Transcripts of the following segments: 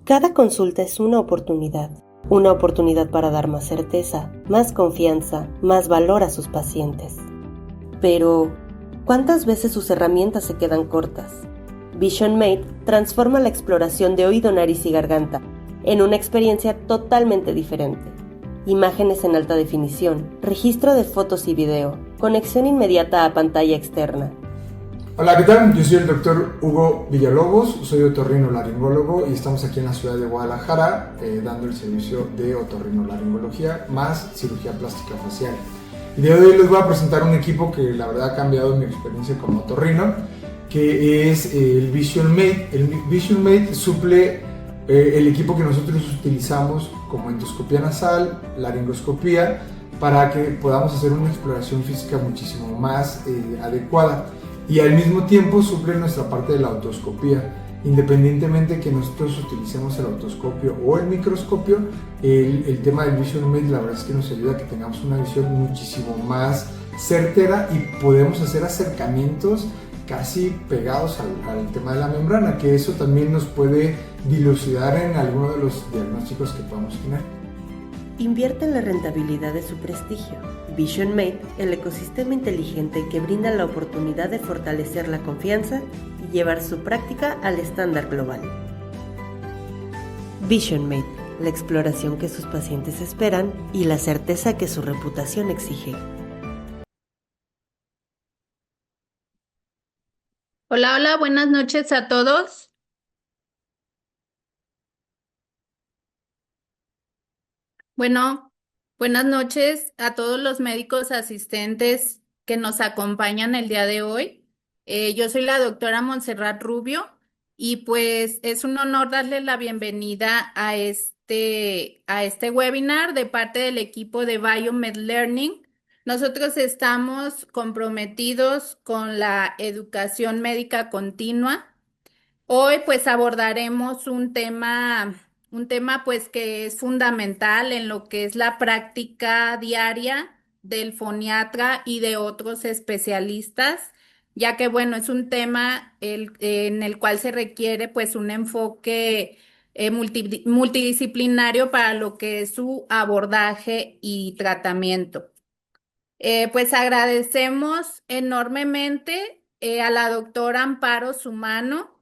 Cada consulta es una oportunidad para dar más certeza, más confianza, más valor a sus pacientes. Pero, ¿cuántas veces sus herramientas se quedan cortas? VisionMate transforma la exploración de oído, nariz y garganta en una experiencia totalmente diferente. Imágenes en alta definición, registro de fotos y video, conexión inmediata a pantalla externa. Hola, ¿qué tal? Yo soy el doctor Hugo Villalobos, soy otorrinolaringólogo y estamos aquí en la ciudad de Guadalajara dando el servicio de otorrinolaringología más cirugía plástica facial. El día de hoy les voy a presentar un equipo que la verdad ha cambiado mi experiencia como otorrino, que es el VisionMate. El VisionMate suple el equipo que nosotros utilizamos como endoscopía nasal, laringoscopía, para que podamos hacer una exploración física muchísimo más adecuada. Y al mismo tiempo suple nuestra parte de la otoscopía. Independientemente que nosotros utilicemos el otoscopio o el microscopio, el tema del VisionMate la verdad es que nos ayuda a que tengamos una visión muchísimo más certera y podemos hacer acercamientos casi pegados al tema de la membrana, que eso también nos puede dilucidar en alguno de los diagnósticos que podamos tener. Invierte en la rentabilidad de su prestigio. VisionMate, el ecosistema inteligente que brinda la oportunidad de fortalecer la confianza y llevar su práctica al estándar global. VisionMate, la exploración que sus pacientes esperan y la certeza que su reputación exige. Hola, hola, buenas noches a todos. Bueno, buenas noches a todos los médicos asistentes que nos acompañan el día de hoy. Yo soy la doctora Montserrat Rubio y pues es un honor darles la bienvenida a este webinar de parte del equipo de Biomed Learning. Nosotros estamos comprometidos con la educación médica continua. Hoy pues abordaremos un tema pues que es fundamental en lo que es la práctica diaria del foniatra y de otros especialistas, ya que bueno, es un tema en el cual se requiere pues un enfoque multidisciplinario para lo que es su abordaje y tratamiento. Pues agradecemos enormemente a la doctora Amparo Sumano,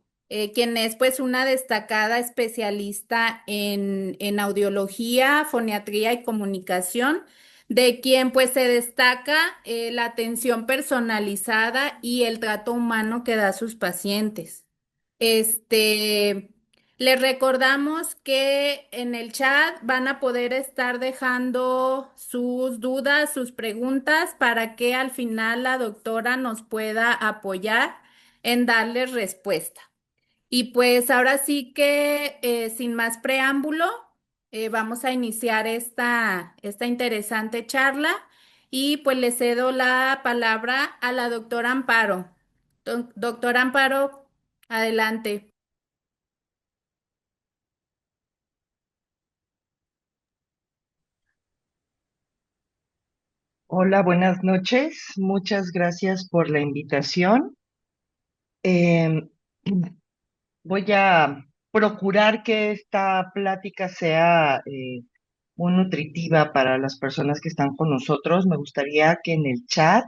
quien es pues una destacada especialista en audiología, foniatría y comunicación, de quien pues se destaca la atención personalizada y el trato humano que da a sus pacientes. Este, Les recordamos que en el chat van a poder estar dejando sus dudas, sus preguntas, para que al final la doctora nos pueda apoyar en darles respuesta. Y pues ahora sí que sin más preámbulo, vamos a iniciar esta interesante charla y pues le cedo la palabra a la doctora Amparo. Doctora Amparo, adelante. Hola, buenas noches. Muchas gracias por la invitación. Em, Voy a procurar que esta plática sea muy nutritiva para las personas que están con nosotros. Me gustaría que en el chat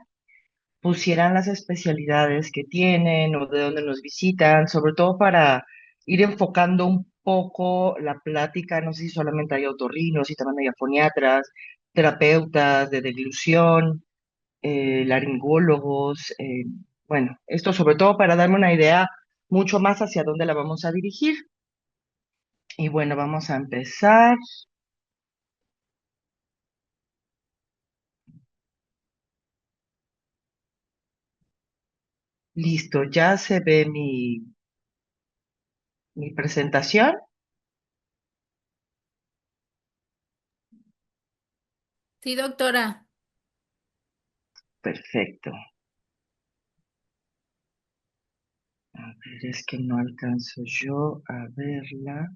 pusieran las especialidades que tienen o de dónde nos visitan, sobre todo para ir enfocando un poco la plática. No sé si solamente hay otorrinos, si también hay foniatras, terapeutas de deglución, laringólogos. Bueno, esto sobre todo para darme una idea mucho más hacia dónde la vamos a dirigir. Y bueno, vamos a empezar. Listo, ya se ve mi presentación. Sí, doctora. Perfecto. A ver, es que no alcanzo yo a verla.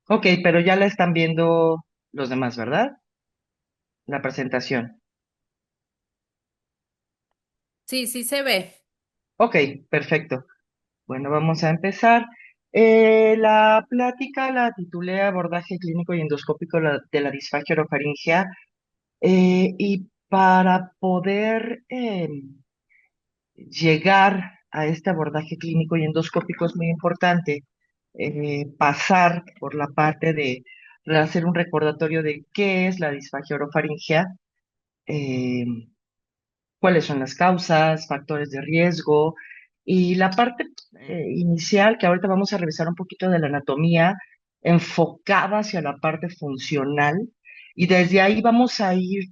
Ok, pero ya la están viendo los demás, ¿verdad? La presentación. Sí, sí se ve. Ok, perfecto. Bueno, vamos a empezar. La plática la titulé Abordaje clínico y endoscópico de la disfagia orofaringea, y para poder llegar a este abordaje clínico y endoscópico es muy importante pasar por la parte de hacer un recordatorio de qué es la disfagia orofaringea, eh, cuáles son las causas, factores de riesgo y la parte inicial, que ahorita vamos a revisar un poquito de la anatomía, enfocada hacia la parte funcional, y desde ahí vamos a ir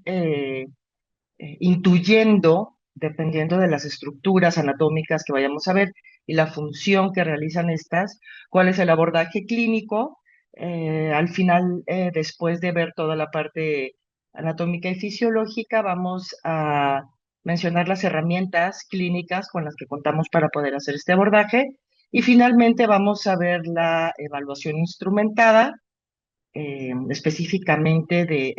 intuyendo, dependiendo de las estructuras anatómicas que vayamos a ver y la función que realizan estas, cuál es el abordaje clínico. Al final, después de ver toda la parte anatómica y fisiológica, vamos a mencionar las herramientas clínicas con las que contamos para poder hacer este abordaje. Y finalmente vamos a ver la evaluación instrumentada, específicamente de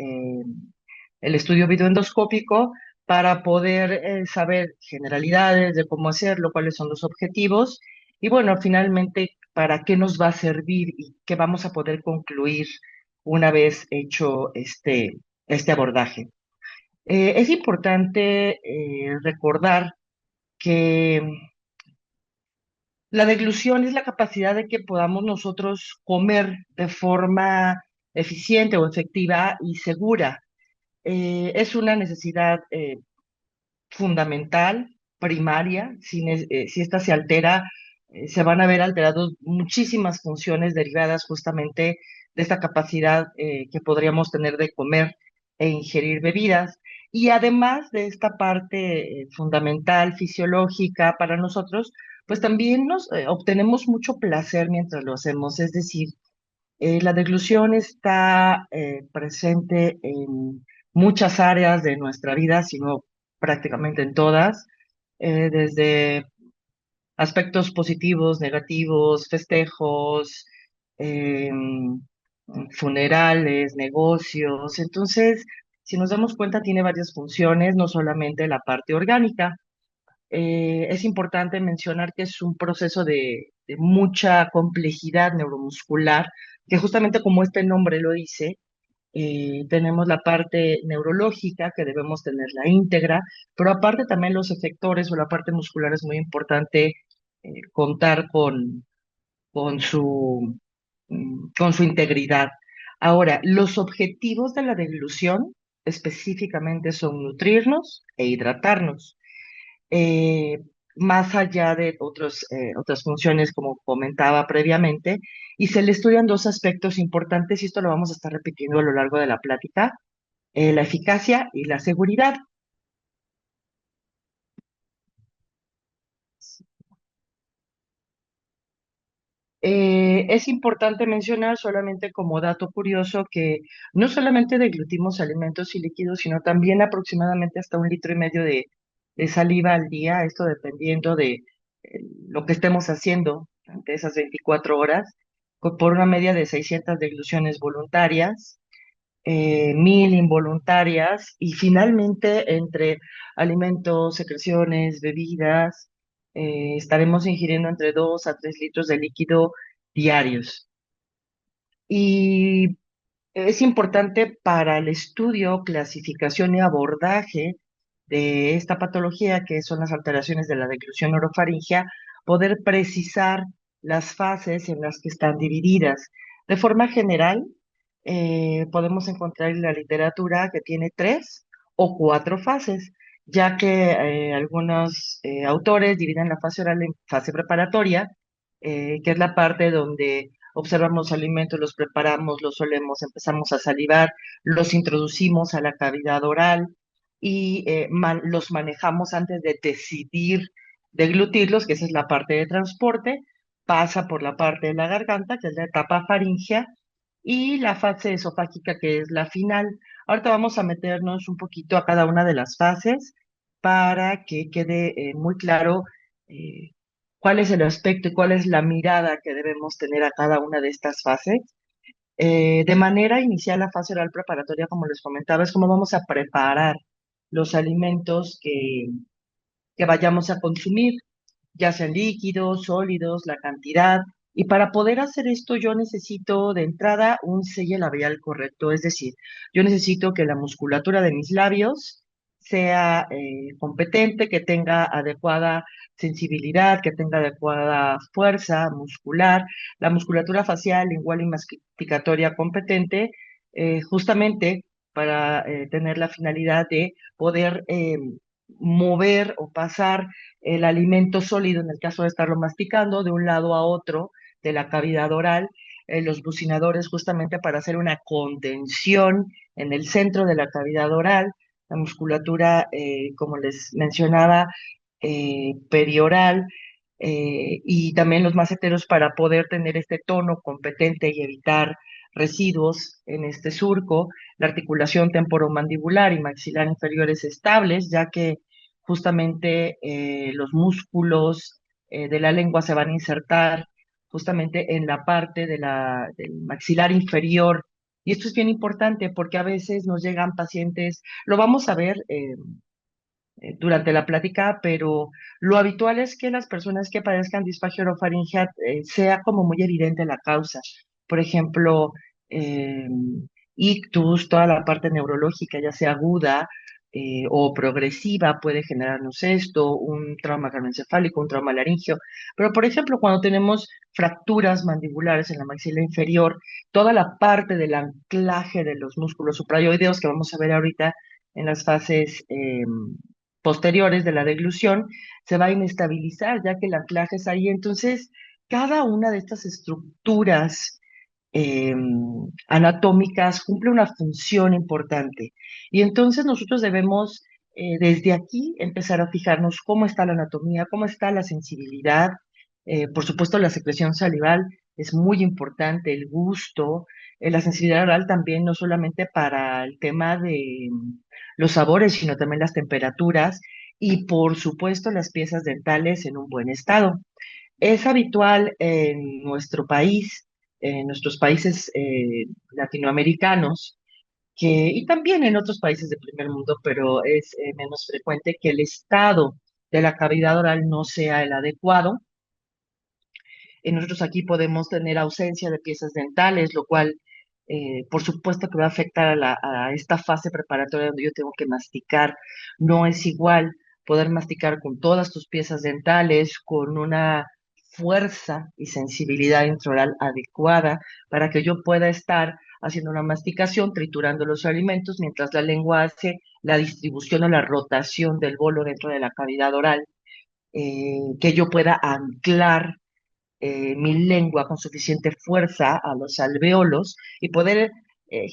el estudio videoendoscópico, para poder saber generalidades de cómo hacerlo, cuáles son los objetivos y bueno, finalmente para qué nos va a servir y qué vamos a poder concluir una vez hecho este abordaje. Es importante recordar que la deglución es la capacidad de que podamos nosotros comer de forma eficiente o efectiva y segura. Es una necesidad fundamental, primaria. Si esta se altera, se van a ver alterados muchísimas funciones derivadas justamente de esta capacidad que podríamos tener de comer e ingerir bebidas. Y además de esta parte fundamental, fisiológica para nosotros, pues también nos obtenemos mucho placer mientras lo hacemos. Es decir, la deglución está presente en muchas áreas de nuestra vida, sino prácticamente en todas, desde aspectos positivos, negativos, festejos, funerales, negocios. Entonces, si nos damos cuenta, tiene varias funciones, no solamente la parte orgánica. Es importante mencionar que es un proceso de mucha complejidad neuromuscular, que justamente como este nombre lo dice, tenemos la parte neurológica, que debemos tenerla íntegra, pero aparte también los efectores o la parte muscular es muy importante contar con su integridad. Ahora, los objetivos de la deglución específicamente son nutrirnos e hidratarnos, eh, más allá de otras funciones, como comentaba previamente, y se le estudian dos aspectos importantes, y esto lo vamos a estar repitiendo a lo largo de la plática, la eficacia y la seguridad. Es importante mencionar solamente como dato curioso que no solamente deglutimos alimentos y líquidos, sino también aproximadamente hasta 1,5 litros de saliva al día, esto dependiendo de lo que estemos haciendo durante esas 24 horas, por una media de 600 degluciones voluntarias, 1,000 involuntarias y finalmente entre alimentos, secreciones, bebidas, estaremos ingiriendo entre 2 a 3 litros de líquido diarios. Y es importante para el estudio, clasificación y abordaje de esta patología, que son las alteraciones de la deglución orofaringea, poder precisar las fases en las que están divididas. De forma general, podemos encontrar en la literatura que tiene 3 o 4 fases, ya que algunos autores dividen la fase oral en fase preparatoria, que es la parte donde observamos alimentos, los preparamos, los olemos, empezamos a salivar, los introducimos a la cavidad oral y los manejamos antes de decidir deglutirlos, que esa es la parte de transporte, pasa por la parte de la garganta, que es la etapa faríngea, y la fase esofágica, que es la final. Ahorita vamos a meternos un poquito a cada una de las fases para que quede muy claro eh, cuál es el aspecto y cuál es la mirada que debemos tener a cada una de estas fases. De manera inicial, la fase oral preparatoria, como les comentaba, es cómo vamos a preparar los alimentos que vayamos a consumir, ya sean líquidos, sólidos, la cantidad. Y para poder hacer esto, yo necesito de entrada un sello labial correcto, es decir, yo necesito que la musculatura de mis labios sea competente, que tenga adecuada sensibilidad, que tenga adecuada fuerza muscular, la musculatura facial, lingual y masticatoria competente, justamente para tener la finalidad de poder mover o pasar el alimento sólido, en el caso de estarlo masticando, de un lado a otro de la cavidad oral, los bucinadores justamente para hacer una contención en el centro de la cavidad oral, la musculatura, como les mencionaba, perioral, y también los masseteros para poder tener este tono competente y evitar residuos en este surco, la articulación temporomandibular y maxilar inferiores estables, ya que justamente los músculos de la lengua se van a insertar justamente en la parte del maxilar inferior. Y esto es bien importante porque a veces nos llegan pacientes, lo vamos a ver durante la plática, pero lo habitual es que las personas que padezcan disfagia orofaringea sea como muy evidente la causa. Por ejemplo, eh, ictus, toda la parte neurológica, ya sea aguda o progresiva, puede generarnos esto, un trauma craneoencefálico, un trauma laringio. Pero, por ejemplo, cuando tenemos fracturas mandibulares en la maxila inferior, toda la parte del anclaje de los músculos suprayoideos que vamos a ver ahorita en las fases posteriores de la deglución, se va a inestabilizar, ya que el anclaje es ahí. Entonces, cada una de estas estructuras eh, anatómicas cumple una función importante. Y entonces nosotros debemos desde aquí empezar a fijarnos cómo está la anatomía, cómo está la sensibilidad, por supuesto la secreción salival es muy importante, el gusto, la sensibilidad oral también, no solamente para el tema de los sabores, sino también las temperaturas y por supuesto las piezas dentales en un buen estado. Es habitual en nuestro país, en nuestros países latinoamericanos, y también en otros países del primer mundo, pero es menos frecuente que el estado de la cavidad oral no sea el adecuado. Nosotros aquí podemos tener ausencia de piezas dentales, lo cual, por supuesto, que va a afectar a esta fase preparatoria donde yo tengo que masticar. No es igual poder masticar con todas tus piezas dentales, con una fuerza y sensibilidad intraoral adecuada para que yo pueda estar haciendo una masticación, triturando los alimentos, mientras la lengua hace la distribución o la rotación del bolo dentro de la cavidad oral, que yo pueda anclar mi lengua con suficiente fuerza a los alveolos y poder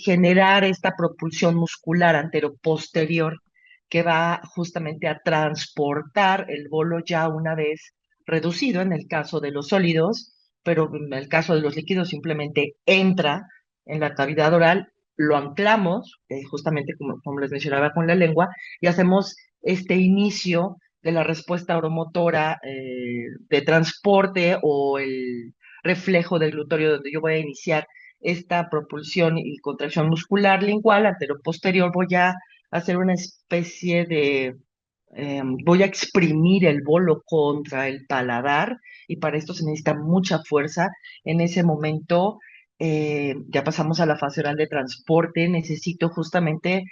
generar esta propulsión muscular antero-posterior que va justamente a transportar el bolo ya una vez reducido en el caso de los sólidos, pero en el caso de los líquidos simplemente entra en la cavidad oral, lo anclamos, justamente como les mencionaba con la lengua, y hacemos este inicio de la respuesta oromotora de transporte o el reflejo del glutorio donde yo voy a iniciar esta propulsión y contracción muscular lingual antero-posterior, voy a hacer una especie de, voy a exprimir el bolo contra el paladar y para esto se necesita mucha fuerza. En ese momento ya pasamos a la fase oral de transporte, necesito justamente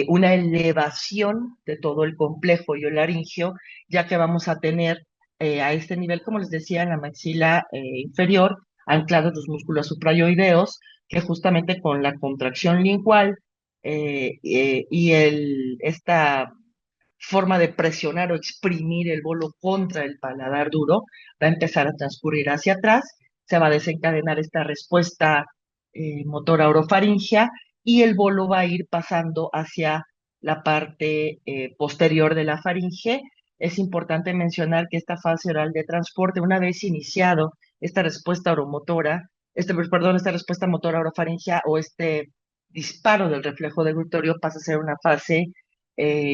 una elevación de todo el complejo laringio, ya que vamos a tener a este nivel, como les decía, en la maxila inferior, anclados los músculos suprayoideos, que justamente con la contracción lingual y esta forma de presionar o exprimir el bolo contra el paladar duro, va a empezar a transcurrir hacia atrás, se va a desencadenar esta respuesta motora orofaringea y el bolo va a ir pasando hacia la parte posterior de la faringe. Es importante mencionar que esta fase oral de transporte, una vez iniciado esta respuesta oromotora, esta respuesta motora orofaringea o este disparo del reflejo del glutorio pasa a ser una fase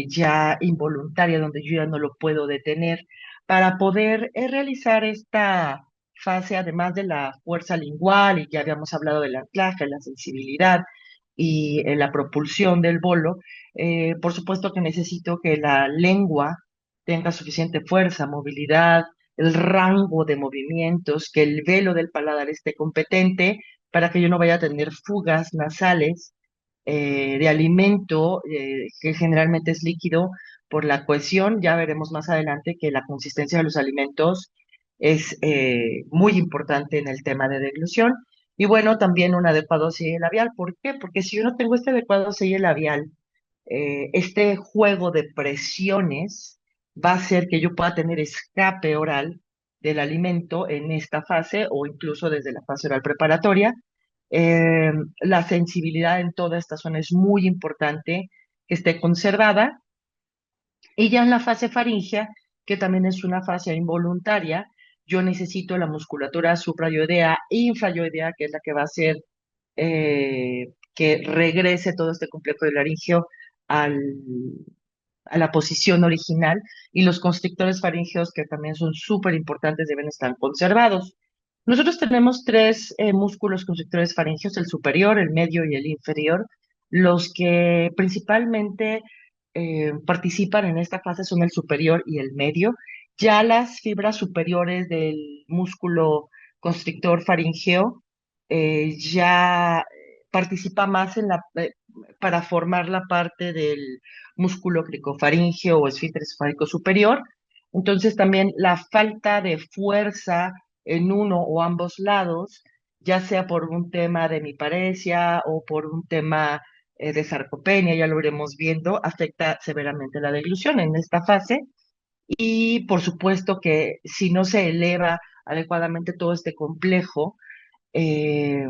ya involuntaria donde yo ya no lo puedo detener para poder realizar esta fase, además de la fuerza lingual, y ya habíamos hablado del anclaje, la sensibilidad y la propulsión del bolo, por supuesto que necesito que la lengua tenga suficiente fuerza, movilidad, el rango de movimientos, que el velo del paladar esté competente para que yo no vaya a tener fugas nasales de alimento, que generalmente es líquido por la cohesión. Ya veremos más adelante que la consistencia de los alimentos es muy importante en el tema de deglución. Y bueno, también un adecuado sello labial. ¿Por qué? Porque si yo no tengo este adecuado sello labial, este juego de presiones va a hacer que yo pueda tener escape oral del alimento en esta fase o incluso desde la fase oral preparatoria. La sensibilidad en toda esta zona es muy importante que esté conservada. Y ya en la fase faríngea, que también es una fase involuntaria, yo necesito la musculatura suprayoidea e infrayoidea, que es la que va a hacer que regrese todo este complejo del laringio al, a la posición original, y los constrictores faríngeos, que también son súper importantes, deben estar conservados. Nosotros tenemos tres músculos constrictores faríngeos: el superior, el medio y el inferior. Los que principalmente participan en esta fase son el superior y el medio. Ya las fibras superiores del músculo constrictor faríngeo ya participa más para formar la parte del músculo cricofaríngeo o esfínter esofágico superior. Entonces también la falta de fuerza en uno o ambos lados, ya sea por un tema de hemiparesia o por un tema de sarcopenia, ya lo iremos viendo, afecta severamente la deglución en esta fase. Y por supuesto que si no se eleva adecuadamente todo este complejo, eh,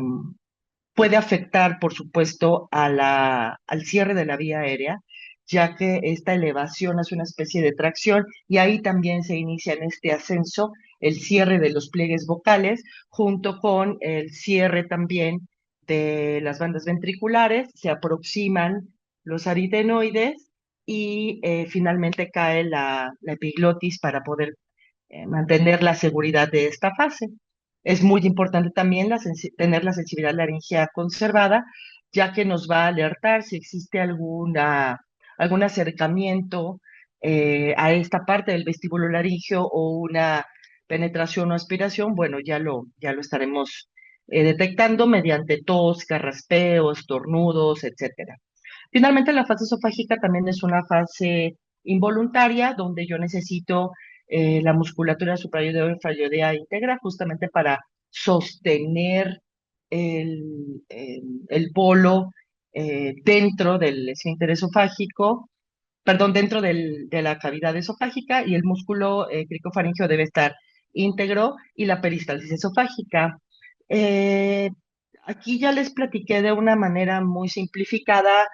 puede afectar, por supuesto, al cierre de la vía aérea, ya que esta elevación hace una especie de tracción y ahí también se inicia en este ascenso el cierre de los pliegues vocales, junto con el cierre también de las bandas ventriculares. Se aproximan los aritenoides y finalmente cae la epiglotis para poder mantener la seguridad de esta fase. Es muy importante también tener la sensibilidad laringea conservada, ya que nos va a alertar si existe algún acercamiento a esta parte del vestíbulo laringeo o una penetración o aspiración. Bueno, ya lo estaremos detectando mediante tos, carraspeos, tornudos, etcétera. Finalmente, la fase esofágica también es una fase involuntaria donde yo necesito la musculatura suprayoidea o infrayoidea íntegra, justamente para sostener el bolo dentro del esfínter esofágico, perdón, dentro de la cavidad esofágica, y el músculo cricofaríngeo debe estar íntegro, y la peristalsis esofágica. Eh, Aquí ya les platiqué de una manera muy simplificada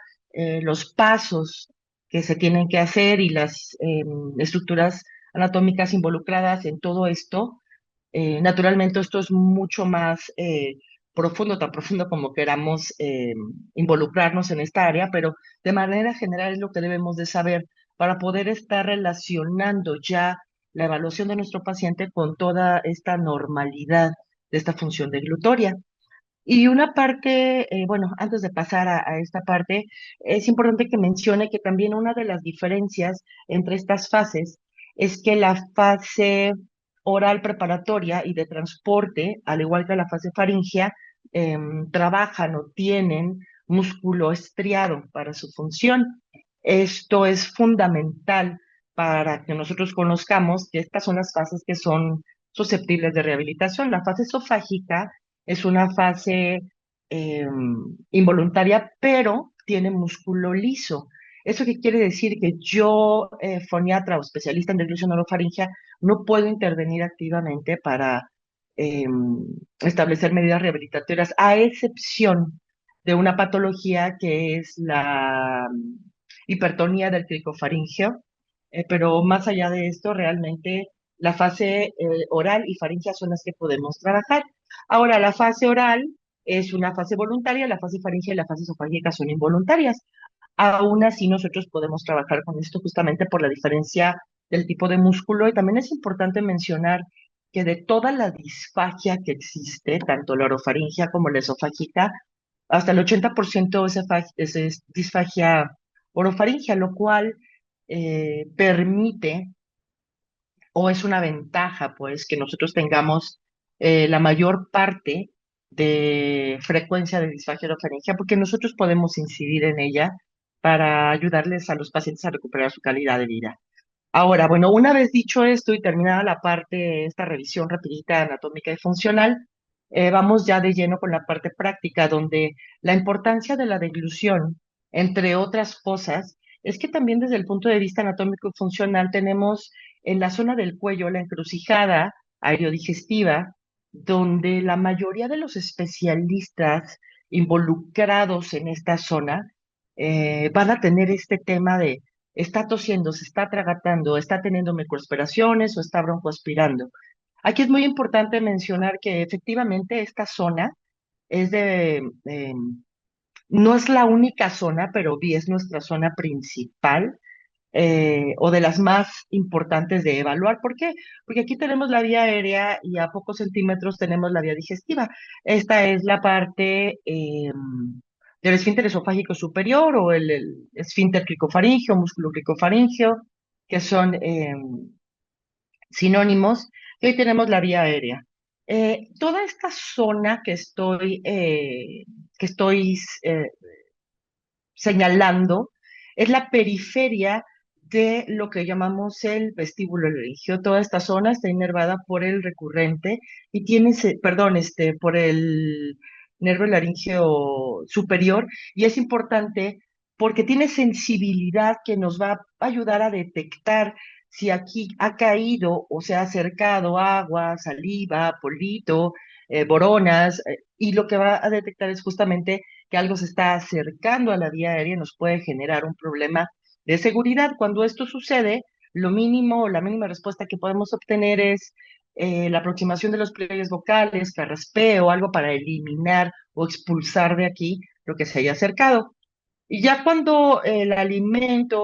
los pasos que se tienen que hacer y las estructuras anatómicas involucradas en todo esto. Naturalmente, esto es mucho más profundo, tan profundo como queramos involucrarnos en esta área, pero de manera general es lo que debemos de saber para poder estar relacionando ya la evaluación de nuestro paciente con toda esta normalidad de esta función deglutoria. Y una parte, bueno, antes de pasar a esta parte, es importante que mencione que también una de las diferencias entre estas fases es que la fase oral preparatoria y de transporte, al igual que la fase faríngea, trabajan o tienen músculo estriado para su función. Esto es fundamental para que nosotros conozcamos que estas son las fases que son susceptibles de rehabilitación. La fase esofágica es una fase eh, involuntaria, pero tiene músculo liso. ¿Eso qué quiere decir? Que yo, foniatra o especialista en deglución orofaringea, no puedo intervenir activamente para eh, establecer medidas rehabilitatorias, a excepción de una patología que es la hipertonía del cricofaringeo. Pero más allá de esto, realmente la fase oral y faringea son las que podemos trabajar. Ahora, la fase oral es una fase voluntaria, la fase faríngea y la fase esofágica son involuntarias. Aún así, nosotros podemos trabajar con esto justamente por la diferencia del tipo de músculo. Y también es importante mencionar que de toda la disfagia que existe, tanto la orofaringia como la esofágica, hasta el 80% es disfagia orofaringia, lo cual permite o es una ventaja, pues, que nosotros tengamos la mayor parte de frecuencia de disfagia orofaringea, porque nosotros podemos incidir en ella para ayudarles a los pacientes a recuperar su calidad de vida. Ahora, bueno, una vez dicho esto y terminada la parte, esta revisión rapidita anatómica y funcional, vamos ya de lleno con la parte práctica, donde la importancia de la deglución, entre otras cosas, es que también desde el punto de vista anatómico y funcional tenemos en la zona del cuello la encrucijada aerodigestiva, donde la mayoría de los especialistas involucrados en esta zona van a tener este tema de está tosiendo, se está atragantando, está teniendo microaspiraciones o está broncoaspirando. Aquí es muy importante mencionar que efectivamente esta zona es no es la única zona, pero sí es nuestra zona principal o de las más importantes de evaluar. ¿Por qué? Porque aquí tenemos la vía aérea y a pocos centímetros tenemos la vía digestiva. Esta es la parte del esfínter esofágico superior o el esfínter cricofaringio, músculo cricofaringio, que son sinónimos. Y hoy tenemos la vía aérea. Toda esta zona que estoy señalando es la periferia de lo que llamamos el vestíbulo laringio. Toda esta zona está inervada por el recurrente y tiene, perdón, por el nervio laringio superior, y es importante porque tiene sensibilidad que nos va a ayudar a detectar si aquí ha caído o se ha acercado agua, saliva, polvito, boronas, y lo que va a detectar es justamente que algo se está acercando a la vía aérea y nos puede generar un problema de seguridad. Cuando esto sucede, lo mínimo, la mínima respuesta que podemos obtener es la aproximación de los pliegues vocales, carraspeo, algo para eliminar o expulsar de aquí lo que se haya acercado. Y ya cuando el alimento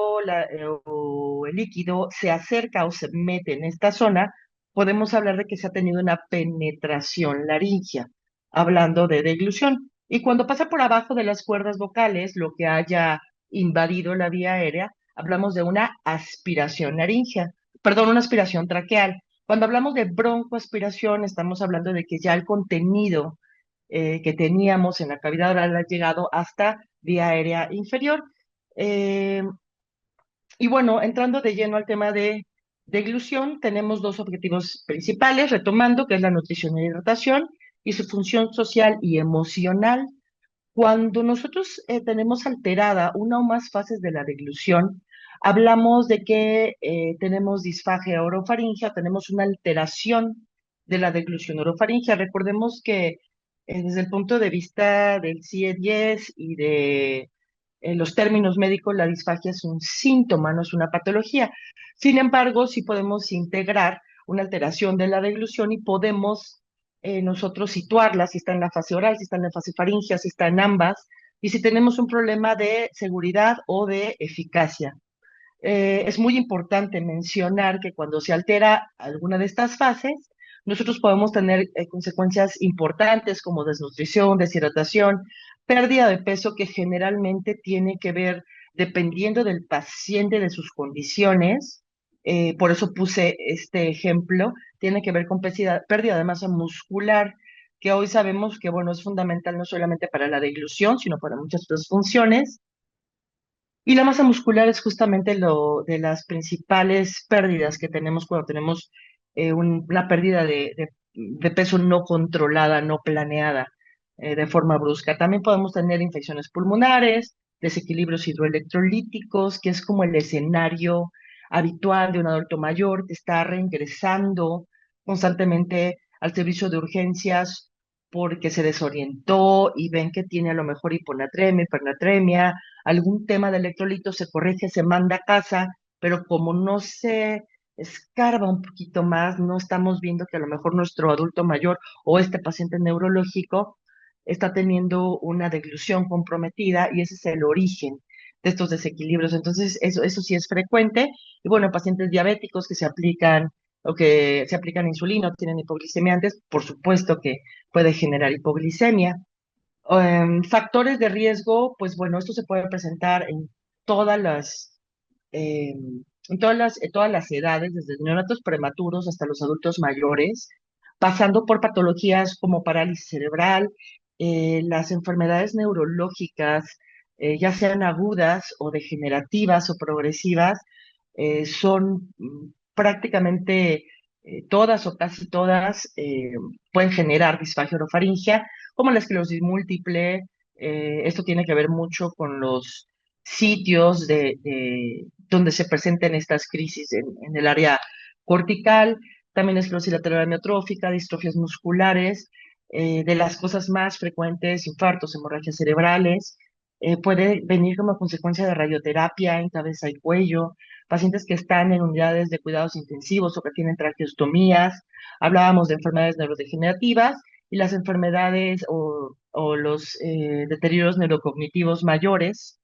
o el líquido se acerca o se mete en esta zona, podemos hablar de que se ha tenido una penetración laringea, hablando de deglución. Y cuando pasa por abajo de las cuerdas vocales, lo que haya invadido la vía aérea, hablamos de una aspiración laringea, perdón, una aspiración traqueal. Cuando hablamos de broncoaspiración, estamos hablando de que ya el contenido que teníamos en la cavidad oral ha llegado hasta vía aérea inferior. Eh, y bueno, entrando de lleno al tema de deglución, tenemos dos objetivos principales, retomando, que es la nutrición y hidratación, y su función social y emocional. Cuando nosotros tenemos alterada una o más fases de la deglución, hablamos de que tenemos disfagia orofaringea, tenemos una alteración de la deglución orofaringea. Recordemos que desde el punto de vista del CIE-10 y de los términos médicos, la disfagia es un síntoma, no es una patología. Sin embargo, sí podemos integrar una alteración de la deglución y podemos nosotros situarla, si está en la fase oral, si está en la fase faríngea, si está en ambas, y si tenemos un problema de seguridad o de eficacia. Es muy importante mencionar que cuando se altera alguna de estas fases, nosotros podemos tener consecuencias importantes como desnutrición, deshidratación, pérdida de peso que generalmente tiene que ver, dependiendo del paciente, de sus condiciones. Por eso puse este ejemplo, tiene que ver con pérdida de masa muscular, que hoy sabemos que, bueno, es fundamental no solamente para la deglución, sino para muchas otras funciones. Y la masa muscular es justamente lo de las principales pérdidas que tenemos cuando tenemos una pérdida de peso no controlada, no planeada de forma brusca. También podemos tener infecciones pulmonares, desequilibrios hidroelectrolíticos, que es como el escenario habitual de un adulto mayor que está reingresando constantemente al servicio de urgencias porque se desorientó y ven que tiene a lo mejor hiponatremia, hipernatremia, algún tema de electrolitos, se corrige, se manda a casa, pero como no se escarba un poquito más, no estamos viendo que a lo mejor nuestro adulto mayor o este paciente neurológico está teniendo una deglución comprometida y ese es el origen de estos desequilibrios. Entonces, eso sí es frecuente. Y bueno, pacientes diabéticos que se aplican o que se aplican insulina o tienen hipoglicemia antes, por supuesto que puede generar hipoglicemia. Factores de riesgo, pues bueno, esto se puede presentar en todas las, todas las edades, desde neonatos prematuros hasta los adultos mayores, pasando por patologías como parálisis cerebral, las enfermedades neurológicas, ya sean agudas o degenerativas o progresivas, son prácticamente todas o casi todas pueden generar disfagia orofaringea, como la esclerosis múltiple. Esto tiene que ver mucho con los sitios donde se presenten estas crisis en el área cortical, también esclerosis lateral amiotrófica, distrofias musculares, de las cosas más frecuentes, infartos, hemorragias cerebrales. Puede venir como consecuencia de radioterapia en cabeza y cuello, pacientes que están en unidades de cuidados intensivos o que tienen traqueostomías. Hablábamos de enfermedades neurodegenerativas y las enfermedades o los deterioros neurocognitivos mayores,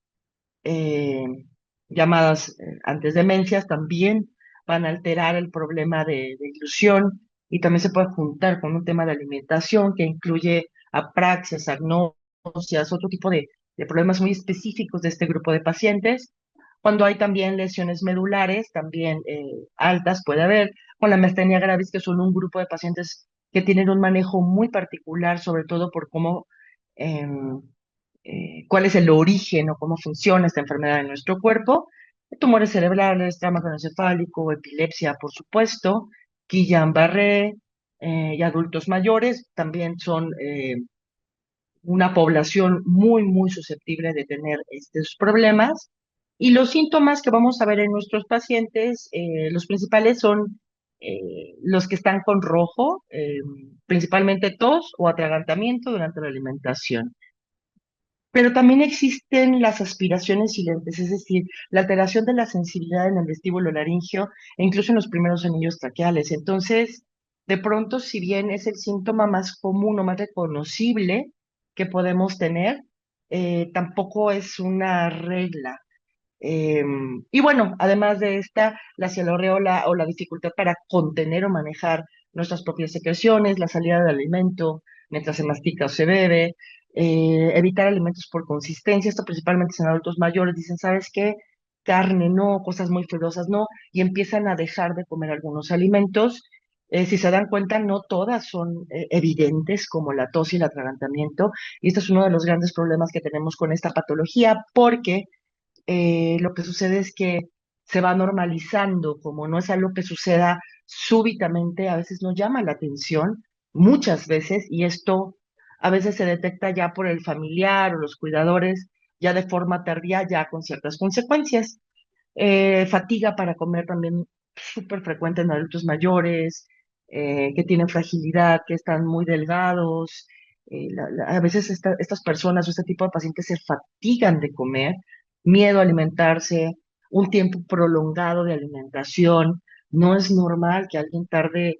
eh, llamadas antes demencias, también van a alterar el problema de ilusión, y también se puede juntar con un tema de alimentación que incluye apraxias, agnosias, otro tipo de problemas muy específicos de este grupo de pacientes. Cuando hay también lesiones medulares, también altas, puede haber, con la miastenia gravis, que son un grupo de pacientes que tienen un manejo muy particular, sobre todo por cómo em, cuál es el origen o cómo funciona esta enfermedad en nuestro cuerpo. Tumores cerebrales, trauma craneoencefálico, epilepsia, por supuesto, Guillain-Barré, y adultos mayores también son una población muy, muy susceptible de tener estos problemas. Y los síntomas que vamos a ver en nuestros pacientes, los principales son los que están con rojo, principalmente tos o atragantamiento durante la alimentación. Pero también existen las aspiraciones silentes, es decir, la alteración de la sensibilidad en el vestíbulo laringio e incluso en los primeros anillos traqueales. Entonces, de pronto, si bien es el síntoma más común o más reconocible que podemos tener, tampoco es una regla. Y bueno, además de esta, la cialorrea o la dificultad para contener o manejar nuestras propias secreciones, la salida del alimento mientras se mastica o se bebe, evitar alimentos por consistencia, esto principalmente en adultos mayores, dicen, ¿sabes qué? Carne no, cosas muy fibrosas no, y empiezan a dejar de comer algunos alimentos. Si se dan cuenta, no todas son evidentes, como la tos y el atragantamiento, y este es uno de los grandes problemas que tenemos con esta patología, porque lo que sucede es que se va normalizando, como no es algo que suceda súbitamente, a veces nos llama la atención, muchas veces, y esto a veces se detecta ya por el familiar o los cuidadores, ya de forma tardía, ya con ciertas consecuencias. Fatiga para comer también súper frecuente en adultos mayores, que tienen fragilidad, que están muy delgados. A veces estas personas o este tipo de pacientes se fatigan de comer, miedo a alimentarse, un tiempo prolongado de alimentación. No es normal que alguien tarde,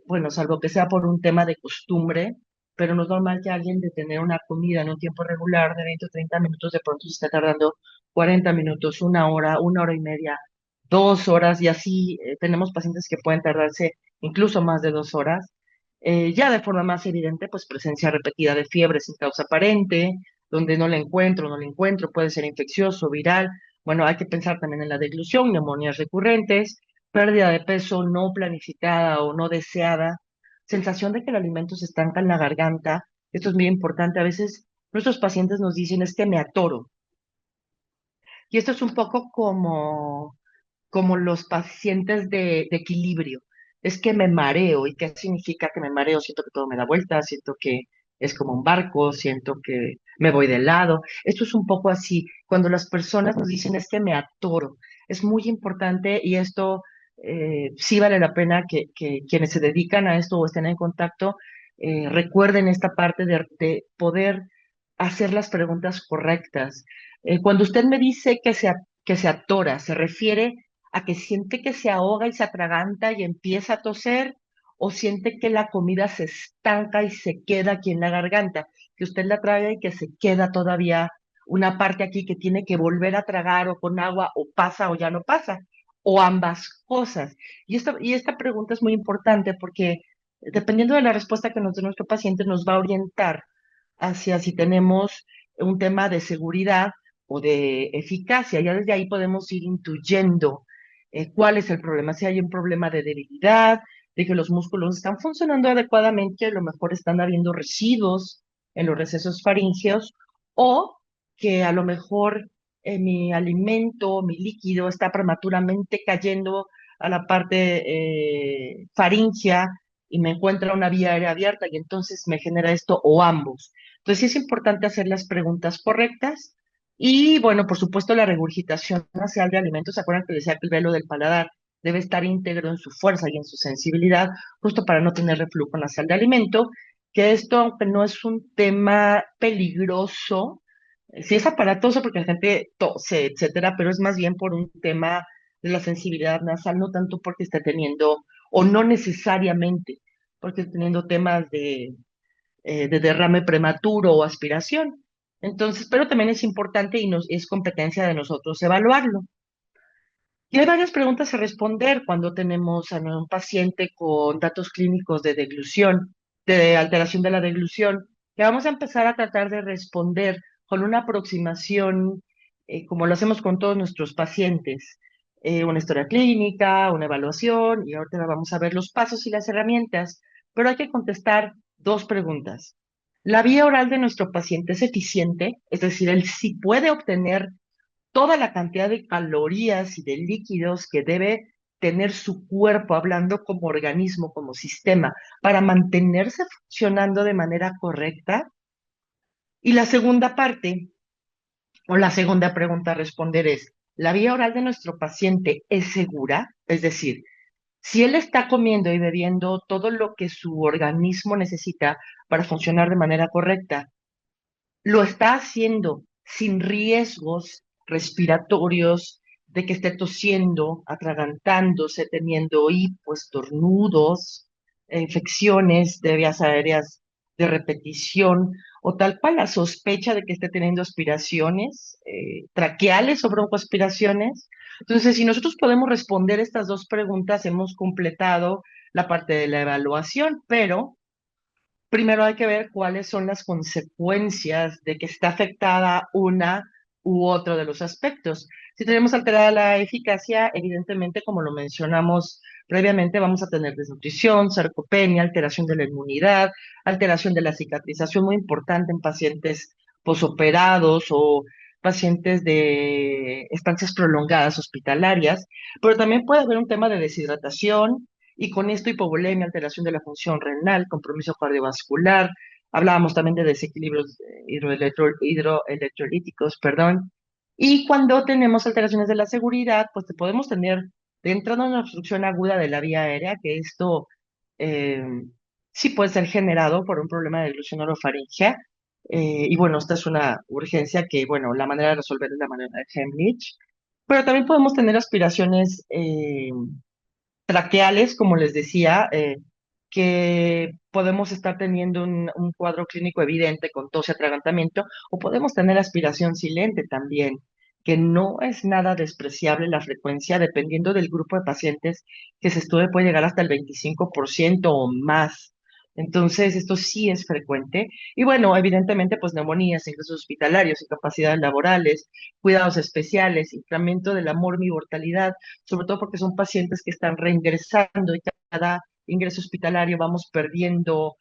bueno, salvo que sea por un tema de costumbre, pero no es normal que alguien de tener una comida en un tiempo regular de 20 o 30 minutos de pronto se esté tardando 40 minutos, una hora y media, 2 horas, y así tenemos pacientes que pueden tardarse incluso más de 2 horas. Ya de forma más evidente, pues presencia repetida de fiebre sin causa aparente, donde no le encuentro, puede ser infeccioso, viral. Bueno, hay que pensar también en la deglución, neumonías recurrentes, pérdida de peso no planificada o no deseada, sensación de que el alimento se estanca en la garganta. Esto es muy importante. A veces nuestros pacientes nos dicen, es que me atoro. Y esto es un poco como los pacientes de equilibrio. Es que me mareo. ¿Y qué significa que me mareo? Siento que todo me da vuelta, siento que es como un barco, siento que me voy de lado. Esto es un poco así. Cuando las personas nos dicen es que me atoro, es muy importante, y esto sí vale la pena que quienes se dedican a esto o estén en contacto recuerden esta parte de poder hacer las preguntas correctas. Cuando usted me dice que se atora, ¿se refiere a que siente que se ahoga y se atraganta y empieza a toser, o siente que la comida se estanca y se queda aquí en la garganta, que usted la traga y que se queda todavía una parte aquí que tiene que volver a tragar, o con agua, o pasa o ya no pasa, o ambas cosas? Y esta pregunta es muy importante porque dependiendo de la respuesta que nos dé nuestro paciente, nos va a orientar hacia si tenemos un tema de seguridad o de eficacia. Ya desde ahí podemos ir intuyendo cuál es el problema, si hay un problema de debilidad, de que los músculos están funcionando adecuadamente, a lo mejor están habiendo residuos en los recesos faríngeos, o que a lo mejor mi alimento, mi líquido está prematuramente cayendo a la parte faríngea y me encuentra una vía aérea abierta y entonces me genera esto o ambos. Entonces sí es importante hacer las preguntas correctas y bueno, por supuesto la regurgitación nasal de alimentos. ¿Se acuerdan que decía que el velo del paladar debe estar íntegro en su fuerza y en su sensibilidad, justo para no tener reflujo nasal de alimento? Que esto, aunque no es un tema peligroso, sí es aparatoso porque la gente tose, etcétera, pero es más bien por un tema de la sensibilidad nasal, no tanto porque esté teniendo, o no necesariamente porque esté teniendo temas de derrame prematuro o aspiración. Entonces, pero también es importante y es competencia de nosotros evaluarlo. Y hay varias preguntas a responder cuando tenemos a un paciente con datos clínicos de deglución, de alteración de la deglución, que vamos a empezar a tratar de responder con una aproximación, como lo hacemos con todos nuestros pacientes, una historia clínica, una evaluación, y ahorita vamos a ver los pasos y las herramientas, pero hay que contestar dos preguntas. ¿La vía oral de nuestro paciente es eficiente? Es decir, él sí puede obtener toda la cantidad de calorías y de líquidos que debe tener su cuerpo, hablando como organismo, como sistema, para mantenerse funcionando de manera correcta. Y la segunda parte, o la segunda pregunta a responder es, ¿la vía oral de nuestro paciente es segura? Es decir, si él está comiendo y bebiendo todo lo que su organismo necesita para funcionar de manera correcta, lo está haciendo sin riesgos respiratorios, de que esté tosiendo, atragantándose, teniendo hipos, estornudos, infecciones de vías aéreas de repetición, o tal cual la sospecha de que esté teniendo aspiraciones traqueales o broncoaspiraciones. Entonces, si nosotros podemos responder estas dos preguntas, hemos completado la parte de la evaluación, pero primero hay que ver cuáles son las consecuencias de que está afectada una u otro de los aspectos. Si tenemos alterada la eficacia, evidentemente, como lo mencionamos previamente, vamos a tener desnutrición, sarcopenia, alteración de la inmunidad, alteración de la cicatrización, muy importante en pacientes posoperados o pacientes de estancias prolongadas hospitalarias, pero también puede haber un tema de deshidratación, y con esto hipovolemia, alteración de la función renal, compromiso cardiovascular. Hablábamos también de desequilibrios hidroelectrolíticos, perdón. Y cuando tenemos alteraciones de la seguridad, pues podemos tener de entrada una obstrucción aguda de la vía aérea, que esto eh, sí puede ser generado por un problema de deglución orofaringea. Y bueno, esta es una urgencia que, bueno, la manera de resolver es la manera de Heimlich. Pero también podemos tener aspiraciones traqueales, como les decía, que podemos estar teniendo un cuadro clínico evidente con tos y atragantamiento, o podemos tener aspiración silente también, que no es nada despreciable la frecuencia, dependiendo del grupo de pacientes que se estudie, puede llegar hasta el 25% o más. Entonces, esto sí es frecuente. Y bueno, evidentemente, pues neumonías, ingresos hospitalarios, incapacidades laborales, cuidados especiales, incremento de la mortalidad, sobre todo porque son pacientes que están reingresando y cada ingreso hospitalario vamos perdiendo,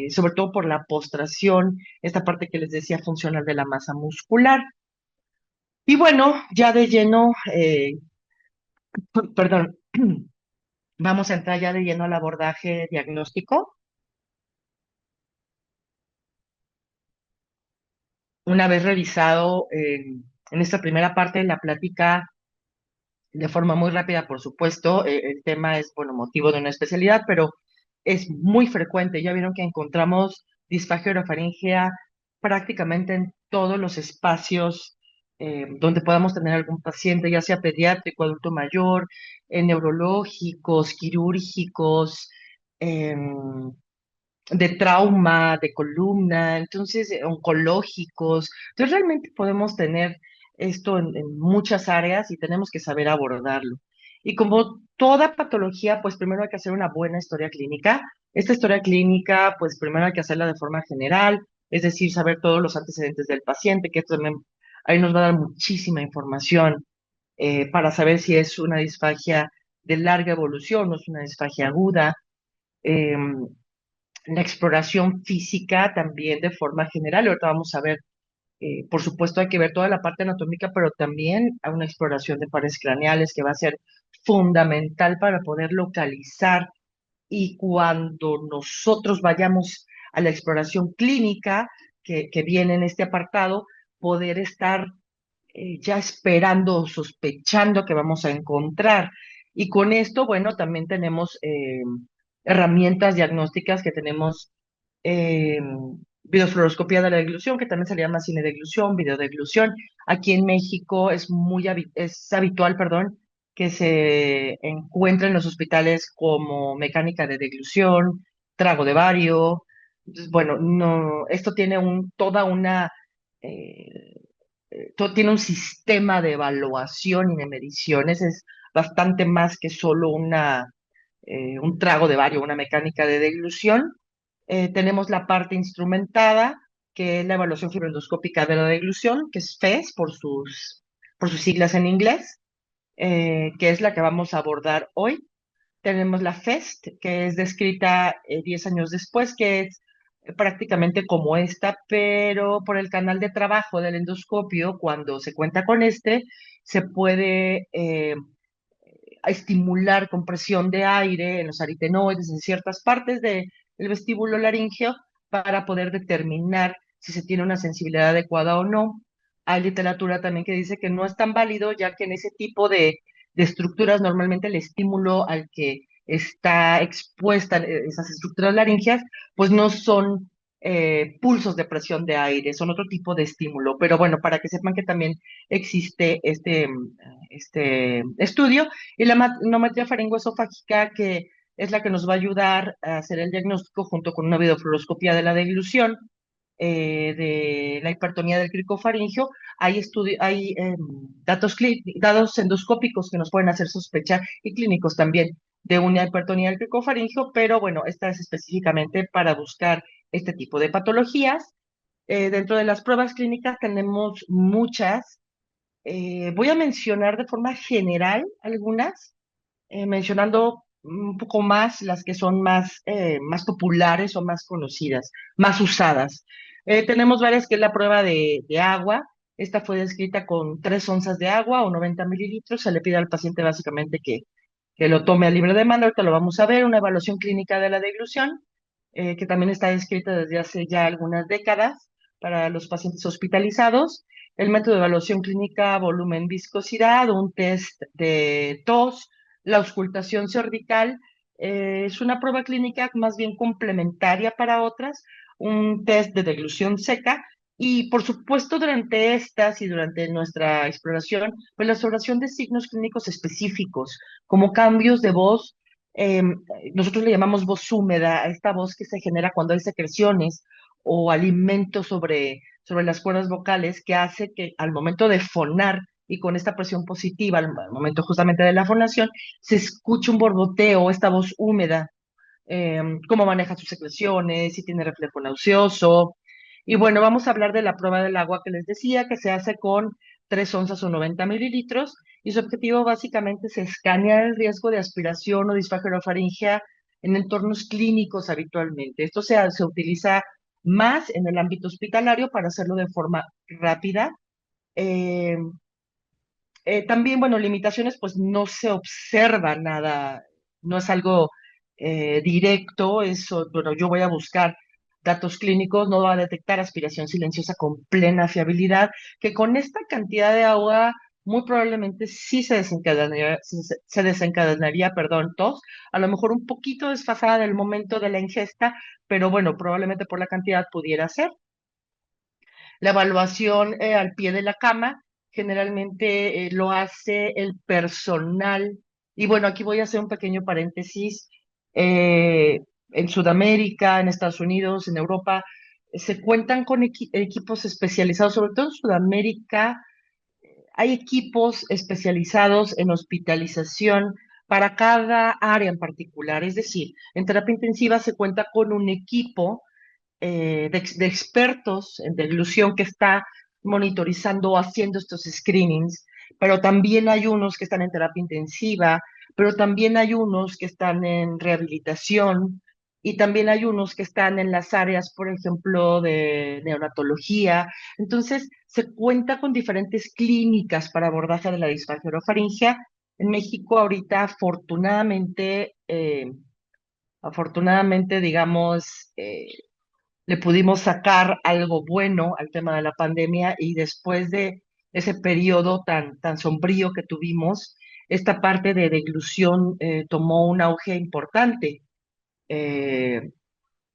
sobre todo por la postración, esta parte que les decía funcional de la masa muscular. Y bueno, ya de lleno, perdón, vamos a entrar ya de lleno al abordaje diagnóstico. Una vez revisado en esta primera parte de la plática, de forma muy rápida, por supuesto, el tema es, bueno, motivo de una especialidad, pero es muy frecuente. Ya vieron que encontramos disfagia orofaringea prácticamente en todos los espacios donde podamos tener algún paciente, ya sea pediátrico, adulto mayor, neurológicos, quirúrgicos, em, de trauma, de columna, entonces oncológicos. Entonces realmente podemos tener esto en muchas áreas y tenemos que saber abordarlo. Y como toda patología, pues primero hay que hacer una buena historia clínica. Esta historia clínica, pues primero hay que hacerla de forma general, es decir, saber todos los antecedentes del paciente, que esto también ahí nos va a dar muchísima información para saber si es una disfagia de larga evolución o es una disfagia aguda. Em, la exploración física también de forma general. Ahorita vamos a ver, por supuesto, hay que ver toda la parte anatómica, pero también a una exploración de pares craneales que va a ser fundamental para poder localizar y cuando nosotros vayamos a la exploración clínica que viene en este apartado, poder estar ya esperando o sospechando que vamos a encontrar. Y con esto, bueno, también tenemos herramientas diagnósticas que tenemos eh, videofluoroscopía de la deglución, que también se le llama cine de deglución, video de deglución. Aquí en México es es habitual, perdón, que se encuentre en los hospitales como mecánica de deglución, trago de bario. Entonces, bueno, no, esto tiene toda una eh, todo tiene un sistema de evaluación y de mediciones, es bastante más que solo un trago de bario, una mecánica de deglución. Tenemos la parte instrumentada, que es la evaluación fibroendoscópica de la deglución, que es FES por sus siglas en inglés, que es la que vamos a abordar hoy. Tenemos la FEST, que es descrita 10 años después, que es prácticamente como esta, pero por el canal de trabajo del endoscopio, cuando se cuenta con este, se puede estimular compresión de aire en los aritenoides, en ciertas partes del vestíbulo laríngeo, para poder determinar si se tiene una sensibilidad adecuada o no. Hay literatura también que dice que no es tan válido, ya que en ese tipo de estructuras normalmente el estímulo al que está expuesta esas estructuras laríngeas, pues no son pulsos de presión de aire, son otro tipo de estímulo. Pero bueno, para que sepan que también existe este estudio y la manometría faringoesofágica, que es la que nos va a ayudar a hacer el diagnóstico junto con una videofluoroscopía de la deglución, de la hipertonía del cricofaringio. Hay datos endoscópicos que nos pueden hacer sospechar y clínicos también de una hipertonía del cricofaringio, pero bueno, esta es específicamente para buscar este tipo de patologías. Dentro de las pruebas clínicas tenemos muchas. Voy a mencionar de forma general algunas, mencionando un poco más las que son más populares o más conocidas, más usadas. Tenemos varias, que es la prueba de agua. Esta fue descrita con 3 onzas de agua o 90 mililitros. Se le pide al paciente básicamente que lo tome a libre demanda. Ahorita lo vamos a ver. Una evaluación clínica de la deglución, que también está descrita desde hace ya algunas décadas para los pacientes hospitalizados. El método de evaluación clínica, volumen, viscosidad, un test de tos, la auscultación cervical. Es una prueba clínica más bien complementaria para otras, un test de deglución seca. Y por supuesto, durante estas y durante nuestra exploración, pues la exploración de signos clínicos específicos, como cambios de voz. eh, Nosotros le llamamos voz húmeda a esta voz que se genera cuando hay secreciones o alimento sobre las cuerdas vocales, que hace que al momento de fonar y con esta presión positiva, al momento justamente de la fonación, se escucha un borboteo, esta voz húmeda, cómo maneja sus secreciones, si tiene reflejo nauseoso. Y bueno, vamos a hablar de la prueba del agua que les decía, que se hace con 3 onzas o 90 mililitros, y su objetivo básicamente es escanear el riesgo de aspiración o disfagia orofaringea en entornos clínicos habitualmente. Esto se utiliza más en el ámbito hospitalario para hacerlo de forma rápida. Eh, También, bueno, limitaciones, pues no se observa nada, no es algo directo, eso, bueno, yo voy a buscar datos clínicos, no va a detectar aspiración silenciosa con plena fiabilidad, que con esta cantidad de agua muy probablemente sí se desencadenaría, perdón, tos, a lo mejor un poquito desfasada del momento de la ingesta, pero bueno, probablemente por la cantidad pudiera ser. La evaluación al pie de la cama generalmente lo hace el personal. Y bueno, aquí voy a hacer un pequeño paréntesis. En Sudamérica, en Estados Unidos, en Europa, se cuentan con equipos especializados, sobre todo en Sudamérica. Hay equipos especializados en hospitalización para cada área en particular. Es decir, en terapia intensiva se cuenta con un equipo de expertos en deglución que está monitorizando o haciendo estos screenings. pero también hay unos que están en terapia intensiva, pero también hay unos que están en rehabilitación y también hay unos que están en las áreas, por ejemplo, de neonatología. Entonces, se cuenta con diferentes clínicas para abordaje de la disfagia orofaringea. En México ahorita, afortunadamente, digamos, le pudimos sacar algo bueno al tema de la pandemia y después de ese periodo tan sombrío que tuvimos, esta parte de deglución tomó un auge importante. Eh,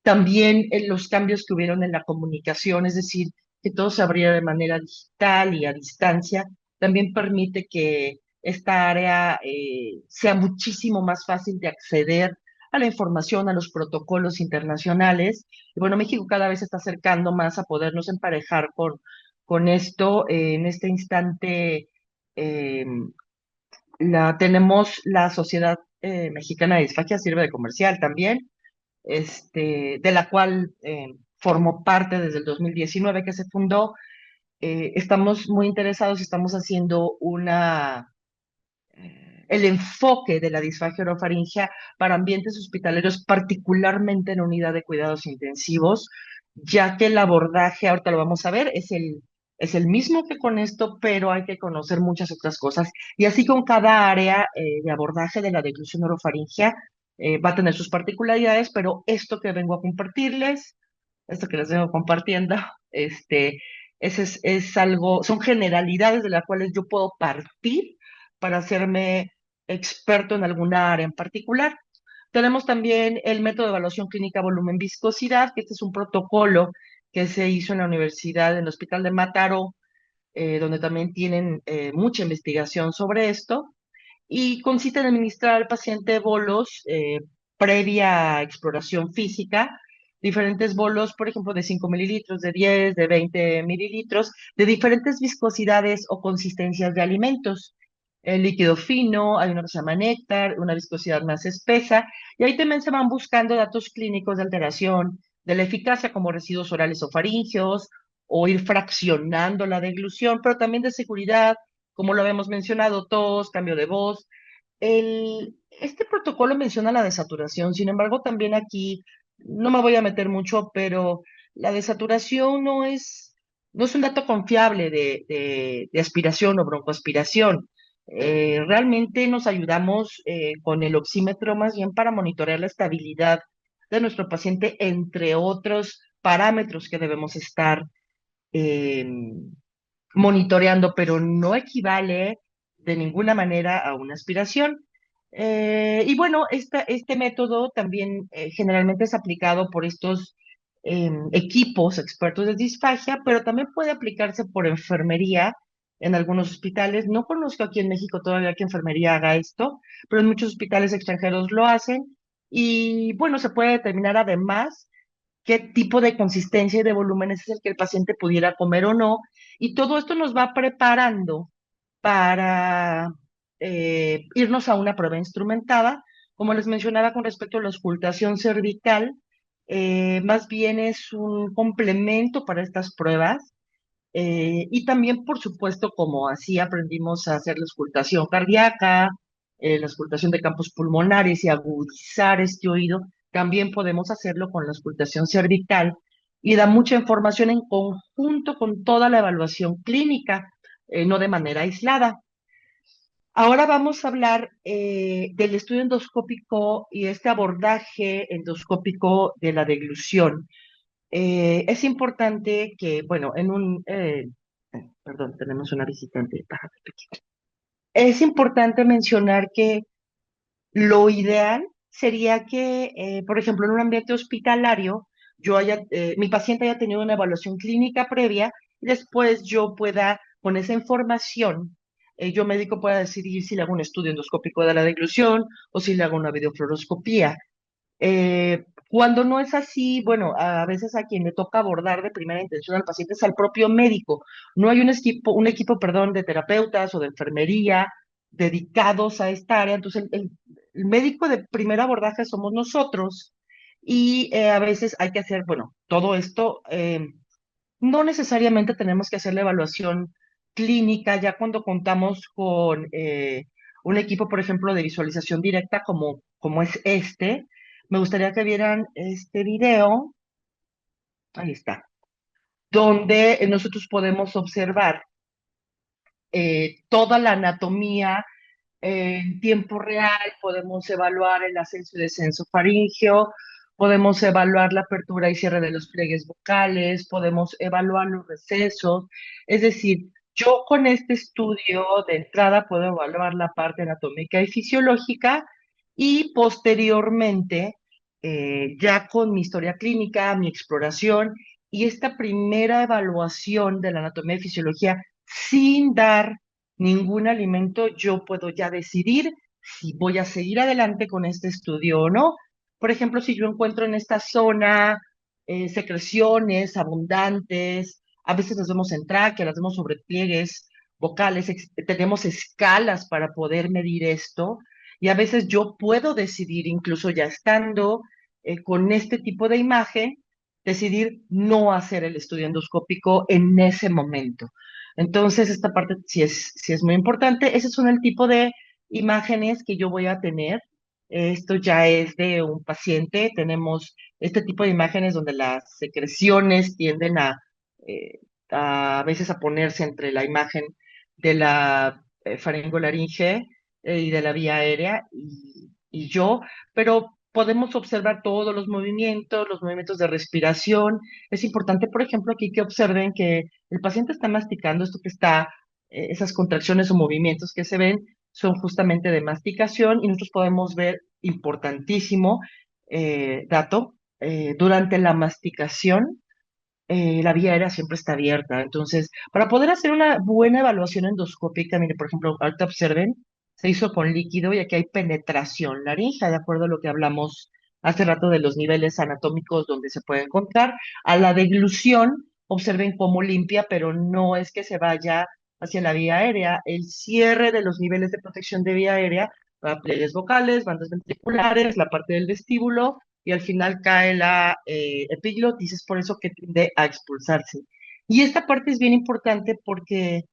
También en los cambios que hubieron en la comunicación, es decir, que todo se abría de manera digital y a distancia, también permite que esta área sea muchísimo más fácil de acceder a la información, a los protocolos internacionales. Y bueno, México cada vez se está acercando más a podernos emparejar con esto. En este instante eh, tenemos la Sociedad Mexicana de Disfagia, sirve de comercial también, de la cual formó parte desde el 2019 que se fundó. Estamos muy interesados, estamos haciendo el enfoque de la disfagia orofaringea para ambientes hospitaleros, particularmente en unidad de cuidados intensivos, ya que el abordaje, ahorita lo vamos a ver, es el mismo que con esto, pero hay que conocer muchas otras cosas. Y así con cada área de abordaje de la deglución orofaringea, va a tener sus particularidades, pero esto que vengo a compartirles, esto que les vengo compartiendo, es algo, son generalidades de las cuales yo puedo partir para hacerme experto en alguna área en particular. Tenemos también el método de evaluación clínica volumen viscosidad, que este es un protocolo que se hizo en la universidad, en el Hospital de Mataró, donde también tienen mucha investigación sobre esto, y consiste en administrar al paciente bolos previa exploración física, diferentes bolos, por ejemplo, de 5 mililitros, de 10, de 20 mililitros, de diferentes viscosidades o consistencias de alimentos. El líquido fino, hay uno que se llama néctar, una viscosidad más espesa, y ahí también se van buscando datos clínicos de alteración de la eficacia como residuos orales o faríngeos, o ir fraccionando la deglución, pero también de seguridad, como lo habíamos mencionado, tos, cambio de voz. Este protocolo menciona la desaturación, sin embargo, también aquí no me voy a meter mucho, pero la desaturación no es un dato confiable de aspiración o broncoaspiración. Realmente nos ayudamos con el oxímetro más bien para monitorear la estabilidad de nuestro paciente, entre otros parámetros que debemos estar eh, monitoreando, pero no equivale de ninguna manera a una aspiración. Y bueno, este método también generalmente es aplicado por estos equipos expertos de disfagia, pero también puede aplicarse por enfermería en algunos hospitales. No conozco aquí en México todavía que enfermería haga esto, pero en muchos hospitales extranjeros lo hacen. Y bueno, se puede determinar además qué tipo de consistencia y de volúmenes es el que el paciente pudiera comer o no. Y todo esto nos va preparando para irnos a una prueba instrumentada. Como les mencionaba con respecto a la auscultación cervical, más bien es un complemento para estas pruebas. Y también, por supuesto, como así aprendimos a hacer la auscultación cardíaca, la auscultación de campos pulmonares y agudizar este oído, también podemos hacerlo con la auscultación cervical y da mucha información en conjunto con toda la evaluación clínica, no de manera aislada. Ahora vamos a hablar del estudio endoscópico y este abordaje endoscópico de la deglución. Es importante que, bueno, perdón, tenemos una visitante. Es importante mencionar que lo ideal sería que, por ejemplo, en un ambiente hospitalario, mi paciente haya tenido una evaluación clínica previa y después yo pueda, con esa información, yo médico pueda decidir si le hago un estudio endoscópico de la deglución o si le hago una videofluoroscopía. Cuando no es así, bueno, a veces a quien le toca abordar de primera intención al paciente es al propio médico. No hay un equipo, perdón, de terapeutas o de enfermería dedicados a esta área. Entonces, el médico de primer abordaje somos nosotros y a veces hay que hacer, bueno, todo esto, no necesariamente tenemos que hacer la evaluación clínica, ya cuando contamos con un equipo, por ejemplo, de visualización directa como es este, me gustaría que vieran este video, ahí está, donde nosotros podemos observar toda la anatomía en tiempo real, podemos evaluar el ascenso y descenso faríngeo, podemos evaluar la apertura y cierre de los pliegues vocales, podemos evaluar los recesos. Es decir, yo con este estudio de entrada puedo evaluar la parte anatómica y fisiológica y posteriormente, ya con mi historia clínica, mi exploración y esta primera evaluación de la anatomía y fisiología sin dar ningún alimento, yo puedo ya decidir si voy a seguir adelante con este estudio o no. Por ejemplo, si yo encuentro en esta zona secreciones abundantes, a veces las vemos en tráquea, las vemos sobre pliegues vocales, tenemos escalas para poder medir esto y a veces yo puedo decidir, incluso ya estando con este tipo de imagen, decidir no hacer el estudio endoscópico en ese momento. Entonces, esta parte sí es muy importante. Ese son el tipo de imágenes que yo voy a tener. Esto ya es de un paciente. Tenemos este tipo de imágenes donde las secreciones tienden a veces a ponerse entre la imagen de la faringolaringe y de la vía aérea y yo, pero podemos observar todos los movimientos de respiración. Es importante, por ejemplo, aquí que observen que el paciente está masticando, esto que está, esas contracciones o movimientos que se ven son justamente de masticación y nosotros podemos ver, importantísimo dato, durante la masticación la vía aérea siempre está abierta. Entonces, para poder hacer una buena evaluación endoscópica, mire, por ejemplo, ahorita observen, se hizo con líquido y aquí hay penetración laringe, de acuerdo a lo que hablamos hace rato de los niveles anatómicos donde se puede encontrar. A la deglución, observen cómo limpia, pero no es que se vaya hacia la vía aérea. El cierre de los niveles de protección de vía aérea, pliegues vocales, bandas ventriculares, la parte del vestíbulo, y al final cae la epiglotis, es por eso que tiende a expulsarse. Y esta parte es bien importante porque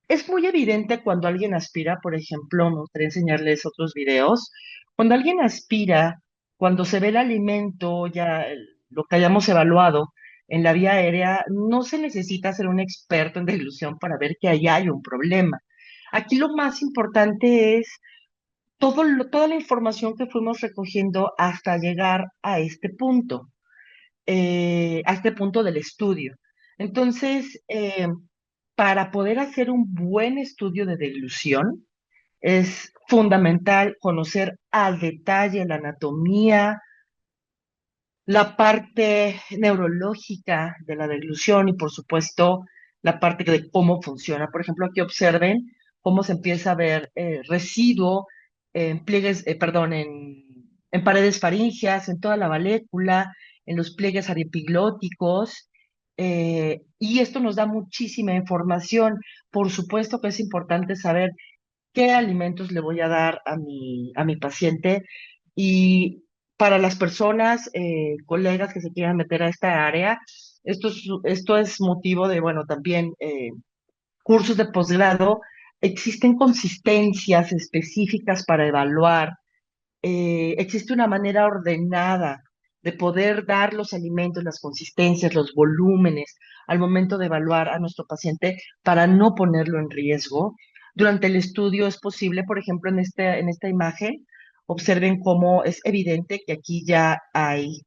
es muy evidente cuando alguien aspira, por ejemplo, me gustaría enseñarles otros videos, cuando alguien aspira, cuando se ve el alimento, ya lo que hayamos evaluado en la vía aérea, no se necesita ser un experto en deglución para ver que ahí hay un problema. Aquí lo más importante es toda la información que fuimos recogiendo hasta llegar a este punto del estudio. Entonces, para poder hacer un buen estudio de deglución, es fundamental conocer al detalle la anatomía, la parte neurológica de la deglución y, por supuesto, la parte de cómo funciona. Por ejemplo, aquí observen cómo se empieza a ver residuo en pliegues, perdón, en paredes faríngeas, en toda la valécula, en los pliegues ariepiglóticos. Y esto nos da muchísima información. Por supuesto que es importante saber qué alimentos le voy a dar a mi paciente y para las personas, colegas que se quieran meter a esta área, esto es motivo de, bueno, también cursos de posgrado, existen consistencias específicas para evaluar, existe una manera ordenada de poder dar los alimentos, las consistencias, los volúmenes al momento de evaluar a nuestro paciente para no ponerlo en riesgo. Durante el estudio es posible, por ejemplo, en esta imagen, observen cómo es evidente que aquí ya hay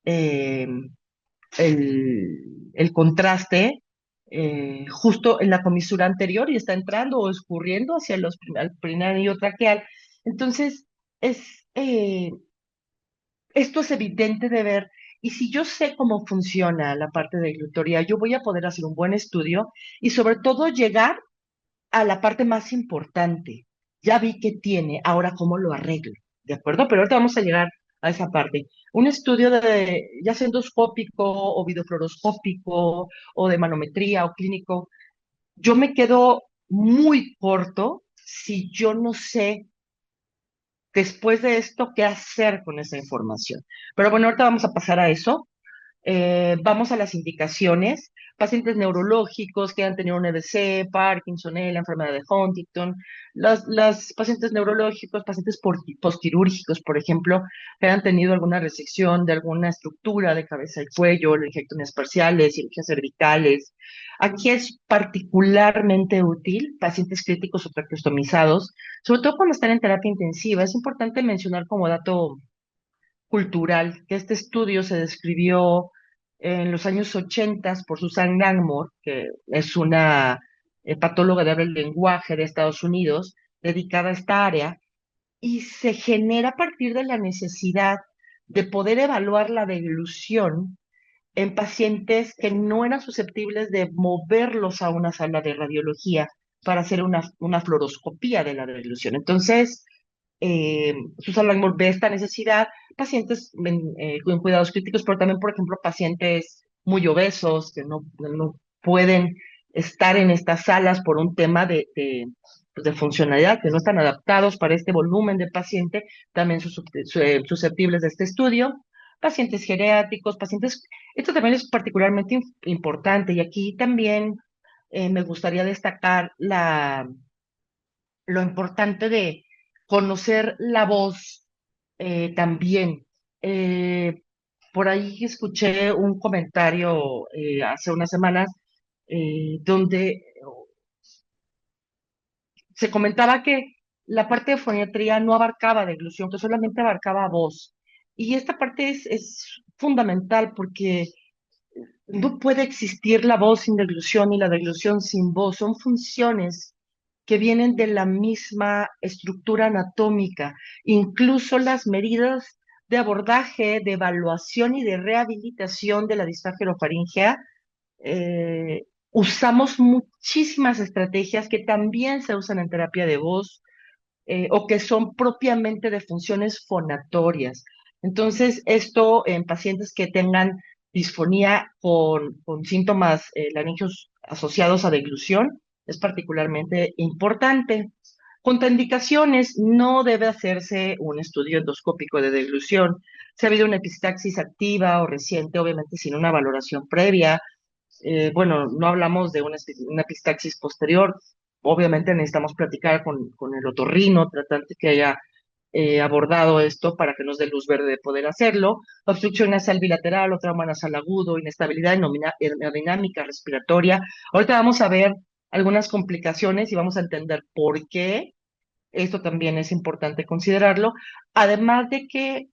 eh, el contraste justo en la comisura anterior y está entrando o escurriendo hacia los al primario traqueal. Entonces, es, eh, esto es evidente de ver. Y si yo sé cómo funciona la parte de glutoría, yo voy a poder hacer un buen estudio y sobre todo llegar a la parte más importante. Ya vi que tiene, ahora cómo lo arreglo, ¿de acuerdo? Pero ahorita vamos a llegar a esa parte. Un estudio de, ya sea endoscópico o videofluoroscópico o de manometría o clínico, yo me quedo muy corto si yo no sé después de esto qué hacer con esa información. Pero bueno, ahorita vamos a pasar a eso. Vamos a las indicaciones. Pacientes neurológicos que han tenido un EBC, Parkinson, la enfermedad de Huntington, las pacientes neurológicos, pacientes postquirúrgicos, por ejemplo, que han tenido alguna resección de alguna estructura de cabeza y cuello, lengectomías parciales, cirugías cervicales. Aquí es particularmente útil pacientes críticos o traqueostomizados, sobre todo cuando están en terapia intensiva. Es importante mencionar como dato cultural, que este estudio se describió en los años 80 por Susan Langmore, que es una patóloga de habla y lenguaje de Estados Unidos, dedicada a esta área, y se genera a partir de la necesidad de poder evaluar la deglución en pacientes que no eran susceptibles de moverlos a una sala de radiología para hacer una fluoroscopía de la deglución. Entonces, Susan Langmore ve esta necesidad, pacientes con cuidados críticos, pero también, por ejemplo, pacientes muy obesos que no pueden estar en estas salas por un tema pues, de funcionalidad, que no están adaptados para este volumen de paciente, también son susceptibles de este estudio. Pacientes geriátricos, pacientes, esto también es particularmente importante y aquí también me gustaría destacar lo importante de conocer la voz también. Eh, por ahí escuché un comentario hace unas semanas donde se comentaba que la parte de foniatría no abarcaba deglución, que solamente abarcaba voz. Y esta parte es fundamental porque no puede existir la voz sin deglución y la deglución sin voz. Son funciones que vienen de la misma estructura anatómica. Incluso las medidas de abordaje, de evaluación y de rehabilitación de la disfagia orofaringea, usamos muchísimas estrategias que también se usan en terapia de voz o que son propiamente de funciones fonatorias. Entonces, esto en pacientes que tengan disfonía con síntomas laringeos asociados a deglución es particularmente importante. Contraindicaciones, no debe hacerse un estudio endoscópico de deglución. Si ha habido una epistaxis activa o reciente, obviamente sin una valoración previa, bueno, no hablamos de una epistaxis posterior, obviamente necesitamos platicar con el otorrino, tratante que haya abordado esto para que nos dé luz verde de poder hacerlo. Obstrucción nasal bilateral o trauma nasal agudo, inestabilidad hemodinámica respiratoria. Ahorita vamos a ver algunas complicaciones y vamos a entender por qué. Esto también es importante considerarlo. Además de que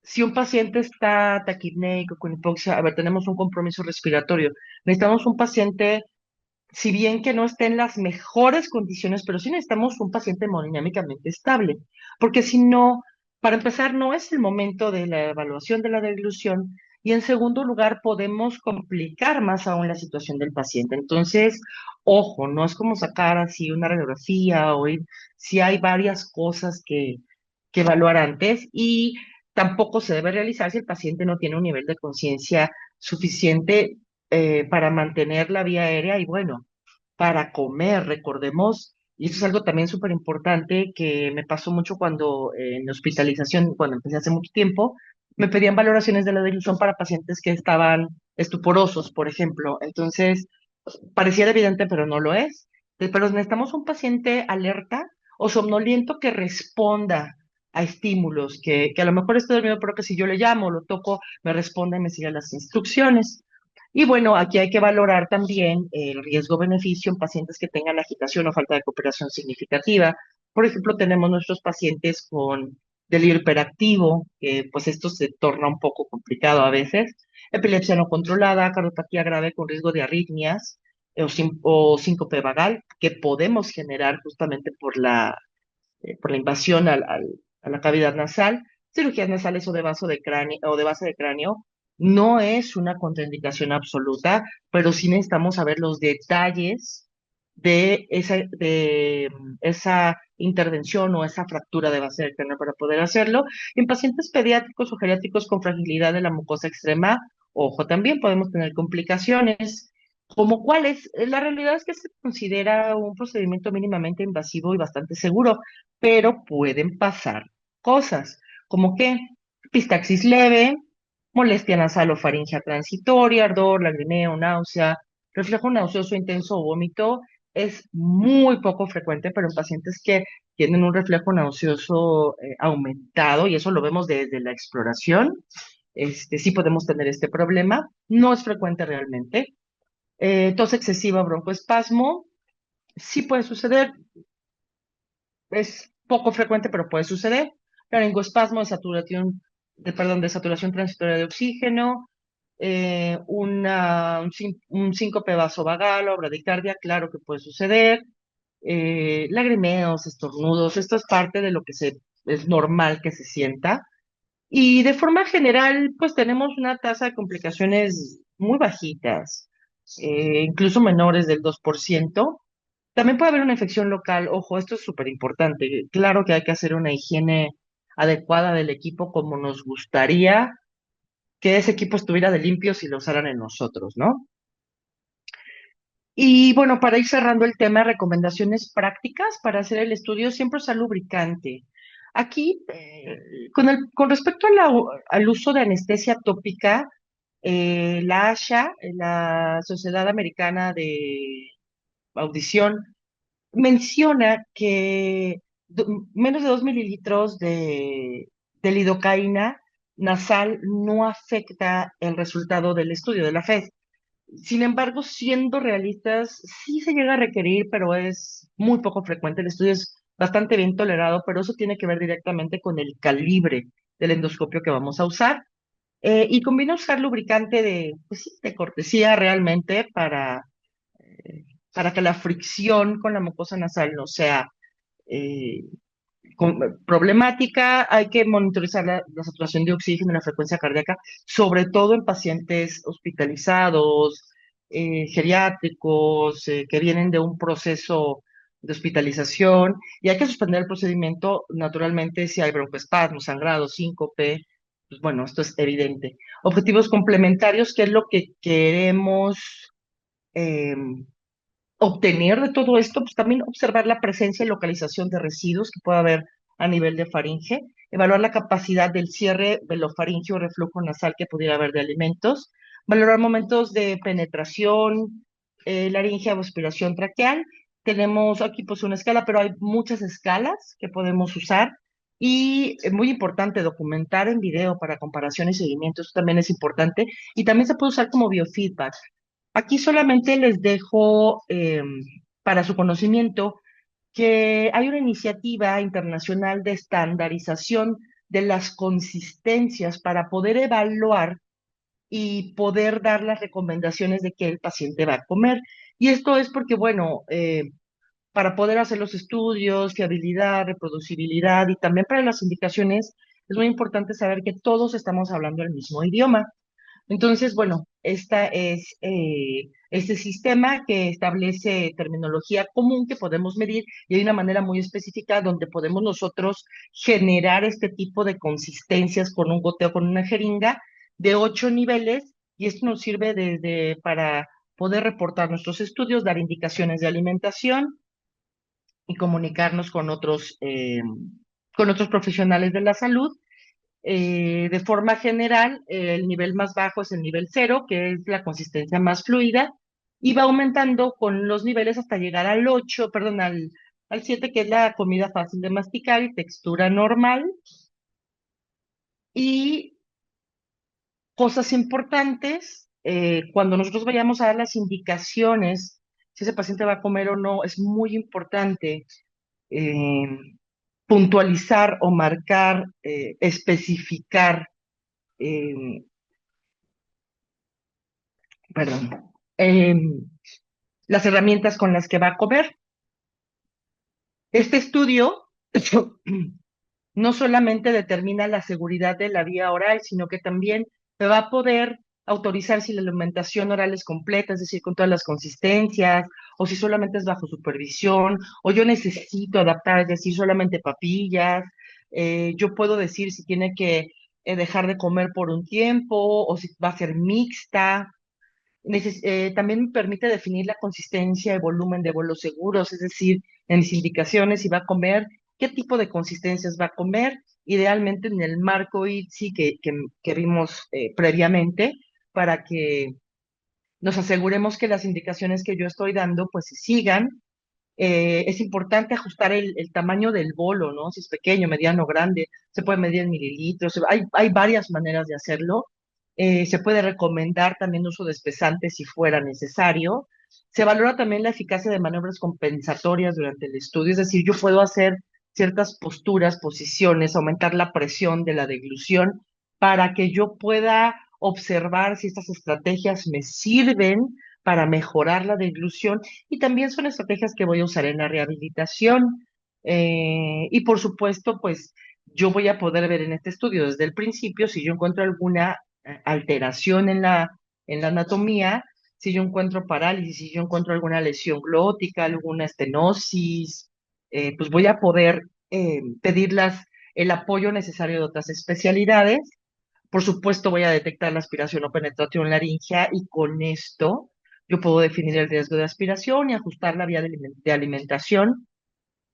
si un paciente está taquipnéico con hipoxia, a ver, tenemos un compromiso respiratorio. Necesitamos un paciente, si bien que no esté en las mejores condiciones, pero sí necesitamos un paciente hemodinámicamente estable, porque si no, para empezar, no es el momento de la evaluación de la deglución y en segundo lugar podemos complicar más aún la situación del paciente. Entonces, ojo, no es como sacar así una radiografía o ir, si hay varias cosas que evaluar antes y tampoco se debe realizar si el paciente no tiene un nivel de conciencia suficiente para mantener la vía aérea y bueno, para comer, recordemos, y eso es algo también súper importante que me pasó mucho cuando en hospitalización, cuando empecé hace mucho tiempo, me pedían valoraciones de la deglución para pacientes que estaban estuporosos, por ejemplo. Entonces, pareciera evidente, pero no lo es. Pero necesitamos un paciente alerta o somnoliento que responda a estímulos, que a lo mejor esté dormido, pero que si yo le llamo, lo toco, me responde y me sigue las instrucciones. Y bueno, aquí hay que valorar también el riesgo-beneficio en pacientes que tengan agitación o falta de cooperación significativa. Por ejemplo, tenemos nuestros pacientes con delirio hiperactivo, que pues esto se torna un poco complicado a veces, epilepsia no controlada, cardiopatía grave con riesgo de arritmias o síncope vagal, que podemos generar justamente por la invasión a la cavidad nasal. Cirugías nasales o de vaso de cráneo o de base de cráneo no es una contraindicación absoluta, pero sí necesitamos saber los detalles de esa intervención o esa fractura de base de cráneo para poder hacerlo. En pacientes pediátricos o geriátricos con fragilidad de la mucosa extrema, ojo, también podemos tener complicaciones. ¿Como cuáles? La realidad es que se considera un procedimiento mínimamente invasivo y bastante seguro, pero pueden pasar cosas, como que epistaxis leve, molestia nasal o faringea transitoria, ardor, lagrimeo, náusea, reflejo nauseoso intenso o vómito. Es muy poco frecuente, pero en pacientes que tienen un reflejo nauseoso aumentado, y eso lo vemos desde la exploración, sí podemos tener este problema. No es frecuente realmente. Tos excesiva, broncoespasmo, sí puede suceder, es poco frecuente, pero puede suceder. Laringoespasmo de saturación, de saturación transitoria de oxígeno, un síncope vasovagal o bradicardia, claro que puede suceder. Lagrimeos, estornudos, esto es parte de lo que es normal que se sienta. Y de forma general, pues tenemos una tasa de complicaciones muy bajitas, incluso menores del 2%. También puede haber una infección local. Ojo, esto es súper importante. Claro que hay que hacer una higiene adecuada del equipo como nos gustaría que ese equipo estuviera de limpio si lo usaran en nosotros, ¿no? Y bueno, para ir cerrando el tema, recomendaciones prácticas para hacer el estudio, siempre usar lubricante. Aquí, con respecto a al uso de anestesia tópica, la ASHA, la Sociedad Americana de Audición, menciona que menos de 2 mililitros de lidocaína nasal no afecta el resultado del estudio de la FES. Sin embargo, siendo realistas, sí se llega a requerir, pero es muy poco frecuente. El estudio es bastante bien tolerado, pero eso tiene que ver directamente con el calibre del endoscopio que vamos a usar. Y conviene usar lubricante pues sí, de cortesía realmente para que la fricción con la mucosa nasal no sea eh, problemática. Hay que monitorizar la saturación de oxígeno y la frecuencia cardíaca, sobre todo en pacientes hospitalizados, geriátricos, que vienen de un proceso de hospitalización, y hay que suspender el procedimiento naturalmente si hay broncoespasmo, sangrado, síncope. Pues bueno, esto es evidente. Objetivos complementarios, ¿qué es lo que queremos eh, obtener de todo esto? Pues también observar la presencia y localización de residuos que pueda haber a nivel de faringe, evaluar la capacidad del cierre velofaringeo o reflujo nasal que pudiera haber de alimentos, valorar momentos de penetración, laringe o aspiración traqueal. Tenemos aquí pues una escala, pero hay muchas escalas que podemos usar. Y es muy importante documentar en video para comparación y seguimiento, eso también es importante. Y también se puede usar como biofeedback. Aquí solamente les dejo para su conocimiento que hay una iniciativa internacional de estandarización de las consistencias para poder evaluar y poder dar las recomendaciones de qué el paciente va a comer. Y esto es porque, bueno, para poder hacer los estudios, fiabilidad, reproducibilidad y también para las indicaciones, es muy importante saber que todos estamos hablando el mismo idioma. Entonces, bueno, esta es este sistema que establece terminología común que podemos medir, y hay una manera muy específica donde podemos nosotros generar este tipo de consistencias con un goteo, con una jeringa de 8 niveles, y esto nos sirve para poder reportar nuestros estudios, dar indicaciones de alimentación y comunicarnos con otros profesionales de la salud. De forma general, el nivel más bajo es el nivel 0, que es la consistencia más fluida, y va aumentando con los niveles hasta llegar al 8, perdón, al 7, que es la comida fácil de masticar y textura normal. Y cosas importantes, cuando nosotros vayamos a dar las indicaciones, si ese paciente va a comer o no, es muy importante eh, puntualizar o marcar, especificar. eh, Perdón, las herramientas con las que va a comer. Este estudio no solamente determina la seguridad de la vía oral, sino que también se va a poder autorizar si la alimentación oral es completa, es decir, con todas las consistencias, o si solamente es bajo supervisión, o yo necesito adaptar, es decir, solamente papillas. Yo puedo decir si tiene que dejar de comer por un tiempo, o si va a ser mixta. También me permite definir la consistencia y volumen de bolos seguros, es decir, en mis indicaciones, si va a comer, qué tipo de consistencias va a comer, idealmente en el marco ITSI que vimos previamente, para que nos aseguremos que las indicaciones que yo estoy dando pues se sigan. Es importante ajustar el tamaño del bolo, ¿no? Si es pequeño, mediano, grande, se puede medir en mililitros, hay varias maneras de hacerlo. Se puede recomendar también uso de espesantes si fuera necesario. Se valora también la eficacia de maniobras compensatorias durante el estudio, es decir, yo puedo hacer ciertas posturas, posiciones, aumentar la presión de la deglución para que yo pueda observar si estas estrategias me sirven para mejorar la deglución y también son estrategias que voy a usar en la rehabilitación. Y por supuesto, pues yo voy a poder ver en este estudio desde el principio si yo encuentro alguna alteración en la anatomía, si yo encuentro parálisis, si yo encuentro alguna lesión glótica, alguna estenosis, pues voy a poder el apoyo necesario de otras especialidades. Por supuesto, voy a detectar la aspiración o penetración laringea y con esto yo puedo definir el riesgo de aspiración y ajustar la vía de alimentación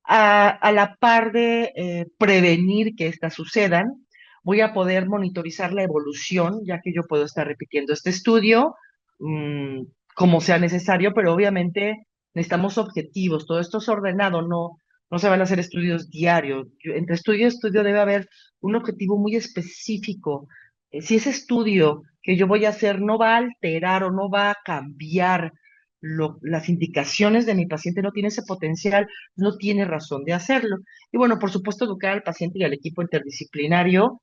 a la par de prevenir que éstas sucedan. Voy a poder monitorizar la evolución, ya que yo puedo estar repitiendo este estudio mm, como sea necesario, pero obviamente necesitamos objetivos. Todo esto es ordenado, no se van a hacer estudios diarios. Entre estudio y estudio debe haber un objetivo muy específico. Si ese estudio que yo voy a hacer no va a alterar o no va a cambiar las indicaciones de mi paciente, no tiene ese potencial, no tiene razón de hacerlo. Y bueno, por supuesto, educar al paciente y al equipo interdisciplinario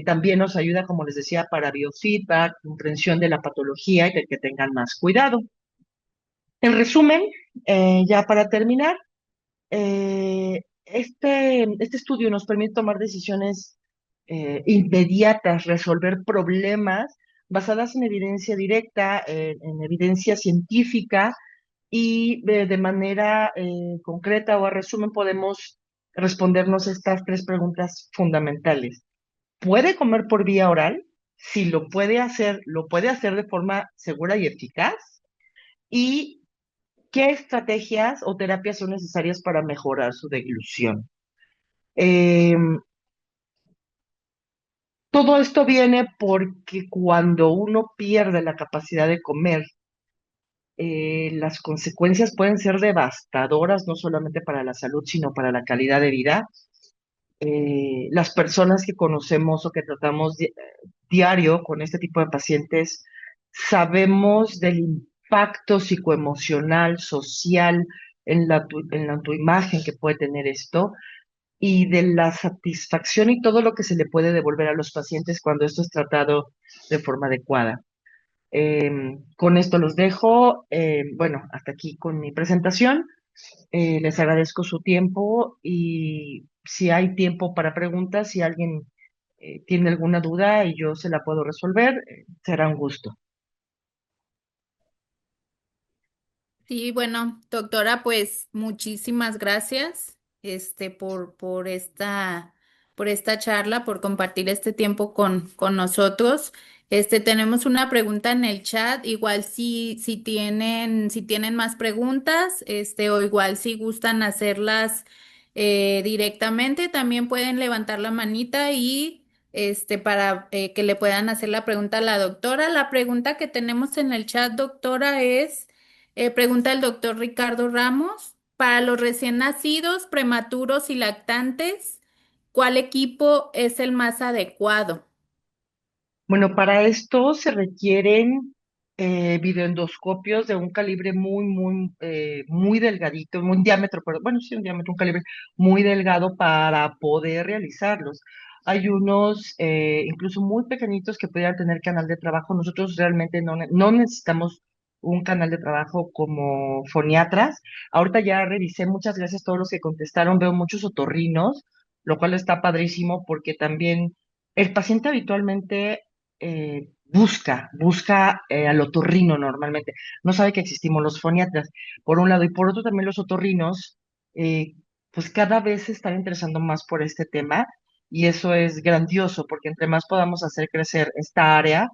también nos ayuda, como les decía, para biofeedback, comprensión de la patología y de que tengan más cuidado. En resumen, ya para terminar, este estudio nos permite tomar decisiones inmediatas, resolver problemas basadas en evidencia directa, en evidencia científica y de manera concreta o a resumen podemos respondernos estas tres preguntas fundamentales. ¿Puede comer por vía oral? Si lo puede hacer de forma segura y eficaz. ¿Y qué estrategias o terapias son necesarias para mejorar su deglución? Eh, Todo esto viene porque cuando uno pierde la capacidad de comer, las consecuencias pueden ser devastadoras, no solamente para la salud, sino para la calidad de vida. Las personas que conocemos o que tratamos diario con este tipo de pacientes, sabemos del impacto psicoemocional, social, en la autoimagen que puede tener esto y de la satisfacción y todo lo que se le puede devolver a los pacientes cuando esto es tratado de forma adecuada. Con esto los dejo. Bueno, hasta aquí con mi presentación. Les agradezco su tiempo y si hay tiempo para preguntas, si alguien tiene alguna duda y yo se la puedo resolver, será un gusto. Sí, bueno, doctora, pues muchísimas gracias, por esta charla, por compartir este tiempo con nosotros. Tenemos una pregunta en el chat, igual si tienen más preguntas, o igual si gustan hacerlas directamente, también pueden levantar la manita y para que le puedan hacer la pregunta a la doctora. La pregunta que tenemos en el chat, doctora, es pregunta el doctor Ricardo Ramos. Para los recién nacidos, prematuros y lactantes, ¿cuál equipo es el más adecuado? Bueno, para esto se requieren videoendoscopios de un calibre muy delgadito, un diámetro, pero bueno, sí, un diámetro, un calibre muy delgado para poder realizarlos. Hay unos incluso muy pequeñitos que pudieran tener canal de trabajo. Nosotros realmente no necesitamos un canal de trabajo como foniatras. Ahorita ya revisé, muchas gracias a todos los que contestaron. Veo muchos otorrinos, lo cual está padrísimo porque también el paciente habitualmente busca al otorrino normalmente. No sabe que existimos los foniatras, por un lado, y por otro también los otorrinos, eh, pues cada vez se están interesando más por este tema, y eso es grandioso, porque entre más podamos hacer crecer esta área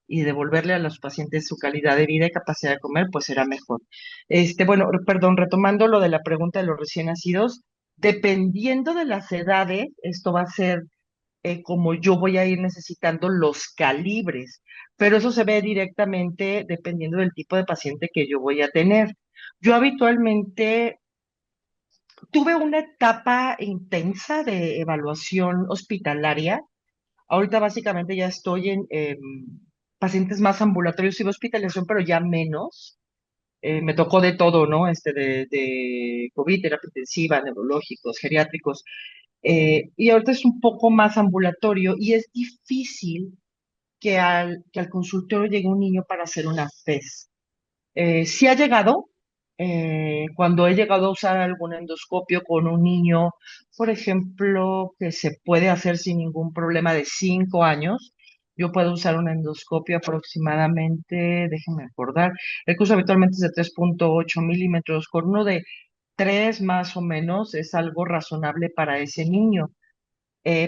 y devolverle a los pacientes su calidad de vida y capacidad de comer, pues será mejor. Bueno, perdón, retomando lo de la pregunta de los recién nacidos, Dependiendo de las edades, esto va a ser como yo voy a ir necesitando los calibres, pero eso se ve directamente dependiendo del tipo de paciente que yo voy a tener. Yo habitualmente tuve una etapa intensa de evaluación hospitalaria. Ahorita básicamente ya estoy en pacientes más ambulatorios y de hospitalización, pero ya menos. Me tocó de todo, ¿no? De COVID, terapia intensiva, neurológicos, geriátricos. Y ahorita es un poco más ambulatorio y es difícil que al consultorio llegue un niño para hacer una FES. Sí ha llegado, cuando he llegado a usar algún endoscopio con un niño, por ejemplo, que se puede hacer sin ningún problema de 5 años, yo puedo usar un endoscopio aproximadamente, déjenme acordar, el curso habitualmente es de 3,8 milímetros, con uno de 3 más o menos es algo razonable para ese niño.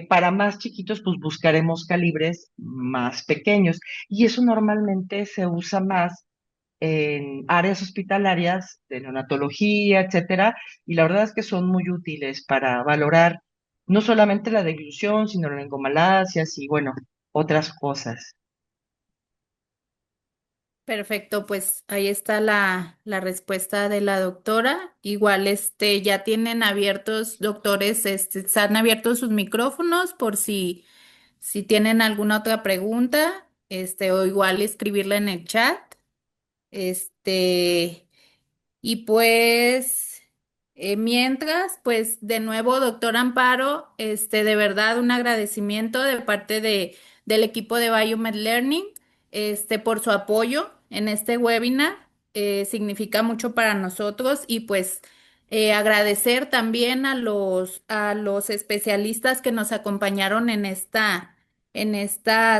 Para más chiquitos, pues buscaremos calibres más pequeños y eso normalmente se usa más en áreas hospitalarias de neonatología, etcétera, y la verdad es que son muy útiles para valorar no solamente la deglución, sino la engomalacias y bueno, otras cosas. Perfecto, pues ahí está la respuesta de la doctora. Igual, ya tienen abiertos, doctores, están abiertos sus micrófonos por si tienen alguna otra pregunta, o igual escribirla en el chat. Este, y pues, mientras, pues de nuevo, doctor Amparo, de verdad un agradecimiento de parte del equipo de Biomed Learning, por su apoyo en este webinar. Significa mucho para nosotros y pues agradecer también a los especialistas que nos acompañaron en esta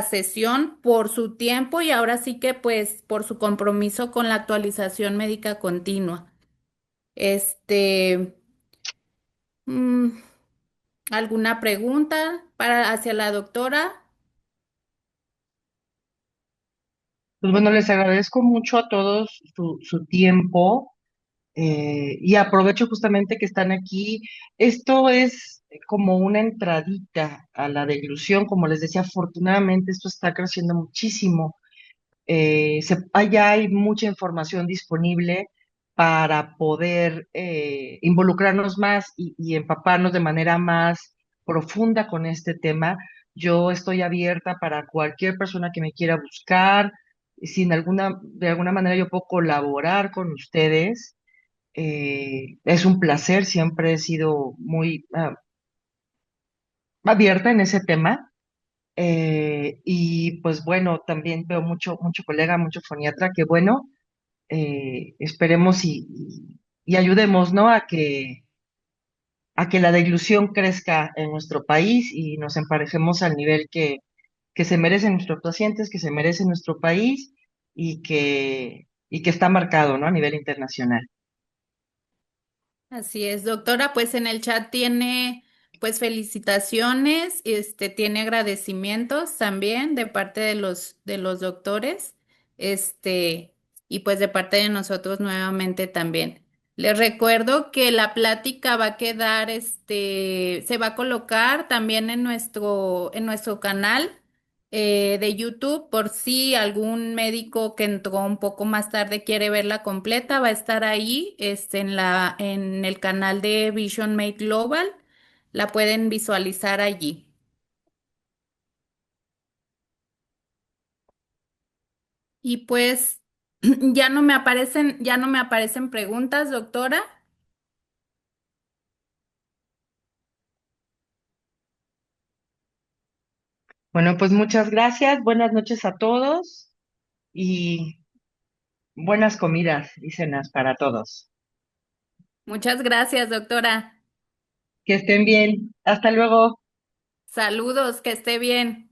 sesión por su tiempo y ahora sí que pues por su compromiso con la actualización médica continua. Este, mm, ¿Alguna pregunta hacia la doctora? Pues bueno, les agradezco mucho a todos su tiempo. Y aprovecho justamente que están aquí. Esto es como una entradita a la deglución. Como les decía, afortunadamente esto está creciendo muchísimo. Allá hay mucha información disponible para poder involucrarnos más y empaparnos de manera más profunda con este tema. Yo estoy abierta para cualquier persona que me quiera buscar. De alguna manera yo puedo colaborar con ustedes. Es un placer, siempre he sido muy abierta en ese tema. Y pues bueno, también veo mucho colega, mucho foniatra, que bueno, esperemos y ayudemos, ¿no? A que la deglución crezca en nuestro país y nos emparejemos al nivel que se merecen nuestros pacientes, que se merece nuestro país y que está marcado, ¿no? A nivel internacional. Así es, doctora, pues en el chat tiene pues felicitaciones, tiene agradecimientos también de parte de los doctores, este, y pues de parte de nosotros nuevamente también. Les recuerdo que la plática va a quedar, se va a colocar también en nuestro canal de YouTube, por si algún médico que entró un poco más tarde quiere verla completa, va a estar ahí, en el canal de Vision Made Global, la pueden visualizar allí. Y pues ya no me aparecen preguntas, doctora. Bueno, pues muchas gracias, buenas noches a todos y buenas comidas y cenas para todos. Muchas gracias, doctora. Que estén bien. Hasta luego. Saludos, que esté bien.